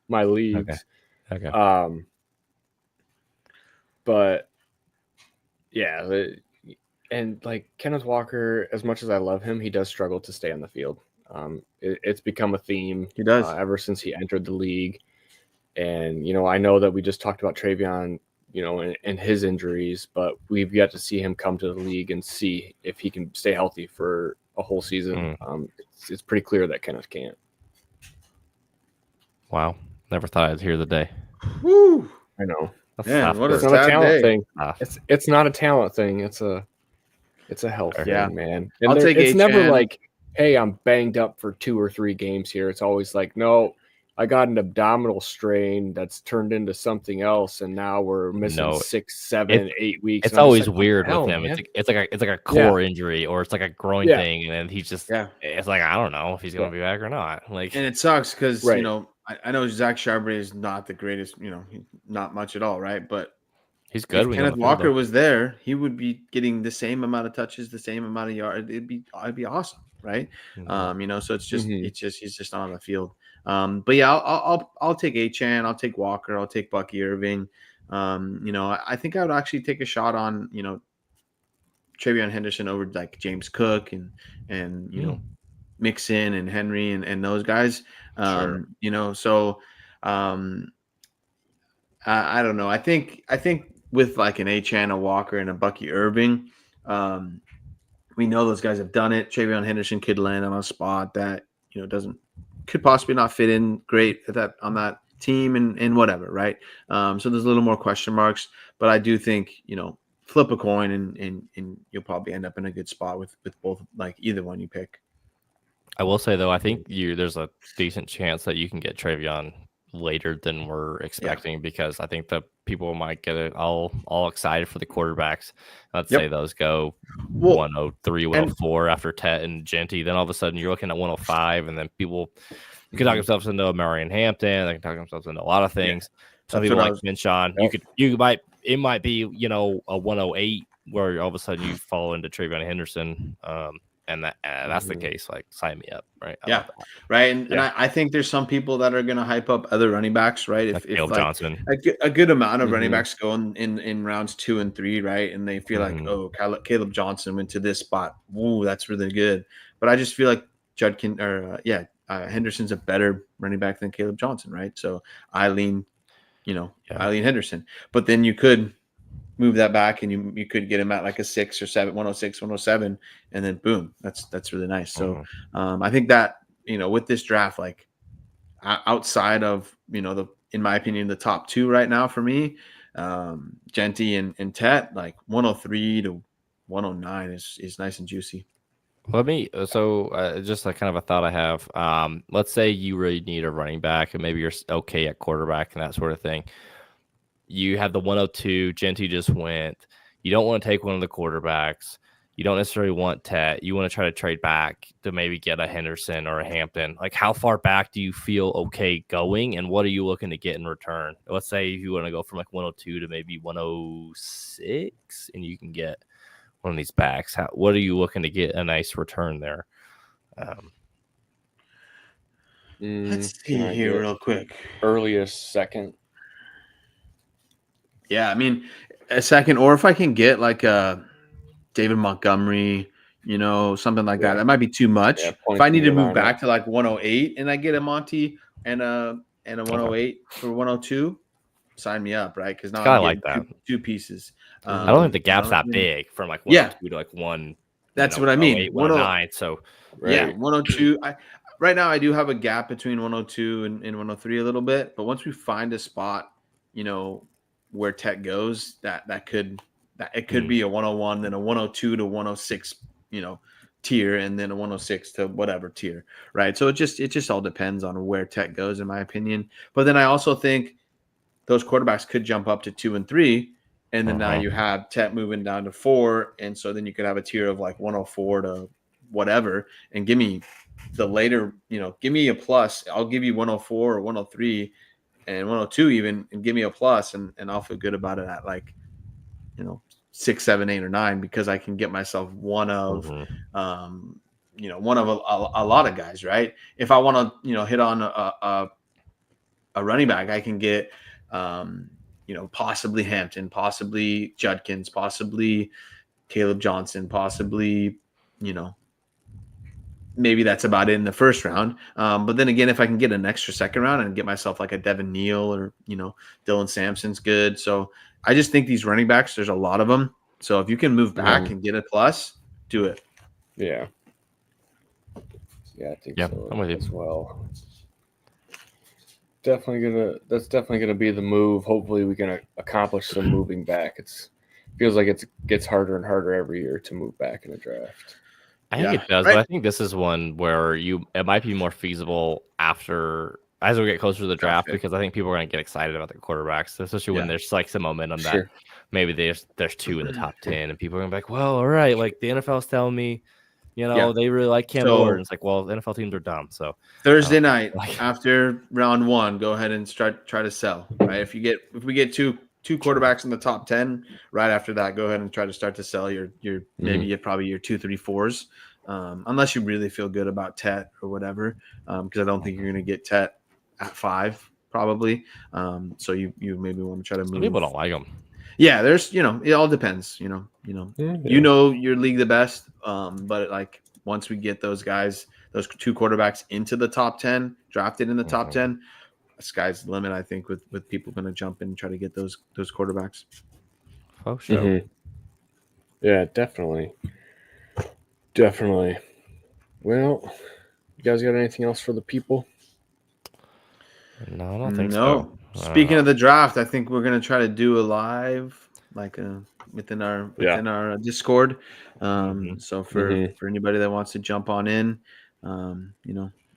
leagues. Okay. But yeah, and like Kenneth Walker, as much as I love him, he does struggle to stay on the field. It's become a theme. He does ever since he entered the league. And I know that we just talked about TreVeyon, and his injuries, but we've yet to see him come to the league and see if he can stay healthy for a whole season. It's pretty clear that Kenneth can't. Wow, never thought I'd hear the day. Woo! I know. Man, it's not a talent thing. It's not a talent thing. It's a health thing, man. And it's never like, hey, I'm banged up for 2 or 3 games here. It's always like, no, I got an abdominal strain that's turned into something else, and now we're missing 6, 7, 8 weeks. It's always weird with him. It's like a core injury, or it's like a groin thing, and then he's just it's like, I don't know if he's gonna be back or not. Like, and it sucks because I know Zach Charbonnet is not the greatest, not much at all, right? But he's good. If Kenneth Walker was there, he would be getting the same amount of touches, the same amount of yards. It'd be awesome, right? Mm-hmm. So it's just he's just not on the field. But yeah, I'll take Achane, I'll take Walker, I'll take Bucky Irving. I think I would actually take a shot on TreVeyon Henderson over like James Cook and Mixon and Henry and those guys. Sure. I don't know. I think with like an Achane, a Walker, and a Bucky Irving, we know those guys have done it. TreVeyon Henderson could land on a spot that could possibly not fit in great on that team and whatever, right? So there's a little more question marks, but I do think flip a coin and you'll probably end up in a good spot with both, like either one you pick. I will say though, I think there's a decent chance that you can get TreVeyon later than we're expecting, because I think the people might get it all excited for the quarterbacks. Let's say those go 103, 104 after Tet and Genty. Then all of a sudden you're looking at 105, and then people can talk themselves into Marion Hampton. They can talk themselves into a lot of things. some people like Minshew. It might be a 108 where all of a sudden you fall into TreVeyon Henderson. And that's the case. Like, sign me up, right? Right. And I think there's some people that are going to hype up other running backs, right? If Caleb Johnson, a good amount of running backs go in rounds 2 and 3, right? And they feel like, oh, Caleb Johnson went to this spot. Ooh, that's really good. But I just feel like Henderson's a better running back than Caleb Johnson, right? So I lean Henderson. But then you could move that back and you could get him at like a 6 or 7, 106, 107, and then boom, that's really nice. So I think that, with this draft, like outside of, in my opinion, the top 2 right now for me, Genty and Tet, like 103 to 109 is nice and juicy. Just kind of a thought I have. Let's say you really need a running back and maybe you're okay at quarterback and that sort of thing. You have the 102. Genty just went. You don't want to take one of the quarterbacks. You don't necessarily want Tet. You want to try to trade back to maybe get a Henderson or a Hampton. Like, how far back do you feel okay going, and what are you looking to get in return? Let's say you want to go from like 102 to maybe 106, and you can get one of these backs. What are you looking to get a nice return there? Let's see here real quick. Earliest second. Yeah, I mean, a second, or if I can get like a David Montgomery, something like that. That might be too much. If I need to move back to like 108 and I get a Monty and a 108 for 102, sign me up, right? Because now I like that. Two pieces. I don't think the gap's that big from like 102 to like 1. That's what I mean. 109. So yeah, 102. Right now I do have a gap between 102 and 103 a little bit, but once we find a spot, where Tech goes, it could be a 101, then a 102 to 106, tier, and then a 106 to whatever tier, right? So it just all depends on where Tech goes, in my opinion. But then I also think those quarterbacks could jump up to 2 and 3, and then now you have Tech moving down to 4, and so then you could have a tier of like 104 to whatever, and give me the later, give me a plus. I'll give you 104 or 103. And 102 even, and give me a plus, and I'll feel good about it at like, 6, 7, 8, or 9, because I can get myself one of a lot of guys, right? If I want to, hit on a running back, I can get, possibly Hampton, possibly Judkins, possibly Caleb Johnson, possibly, maybe that's about it in the first round. But then again, if I can get an extra second round and get myself like a Devin Neal or, Dylan Sampson's good. So I just think these running backs, there's a lot of them. So if you can move back and get a plus, do it. Yeah. Yeah, I think so. I'm with you as well. That's definitely gonna be the move. Hopefully we can accomplish some moving back. Feels like it gets harder and harder every year to move back in the draft. I think it does, right? But I think this is one where it might be more feasible as we get closer to the draft, because I think people are going to get excited about the quarterbacks, especially when there's like some momentum that maybe there's 2 in the top 10, and people are going to be like, well, all right, like the NFL's telling me, they really like Cam Ward. And it's like, well, NFL teams are dumb. So Thursday night after round 1, go ahead and try to sell, right? If we get two quarterbacks in the top 10, right after that, go ahead and try to start to sell your probably your 2, 3, 4s, unless you really feel good about Tet or whatever, because I don't think you're going to get Tet at 5 probably. So you maybe want to try to move. Some people don't like him. Yeah, there's it all depends. You know your league the best, but like once we get those guys, those 2 quarterbacks into the top 10, drafted in the top 10. Sky's the limit, I think, with people going to jump in and try to get those quarterbacks. Oh, sure. Yeah, definitely. Well, you guys got anything else for the people? No, I don't think so. Speaking of the draft, I think we're going to try to do a live, like within our Discord. So for anybody that wants to jump on in, I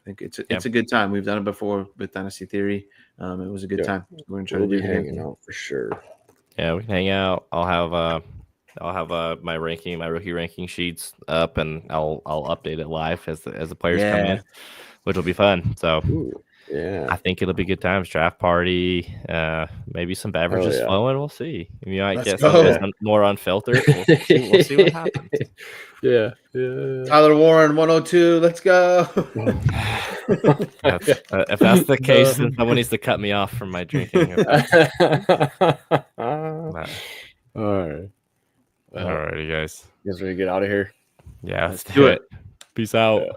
think it's a good time. We've done it before with Dynasty Theory. It was a good time. We're gonna try to do it hanging out for sure. Yeah, we can hang out. I'll have my rookie ranking sheets up, and I'll update it live as the players come in, which will be fun. So I think it'll be good times. Draft party, maybe some beverages flowing. We'll see. You might get some more unfiltered. We'll see what happens. Yeah. Tyler Warren, 102. Let's go. If that's the case, then someone needs to cut me off from my drinking. All right. All right, you guys. You guys ready to get out of here? Yeah, let's do it. Peace out. Yeah.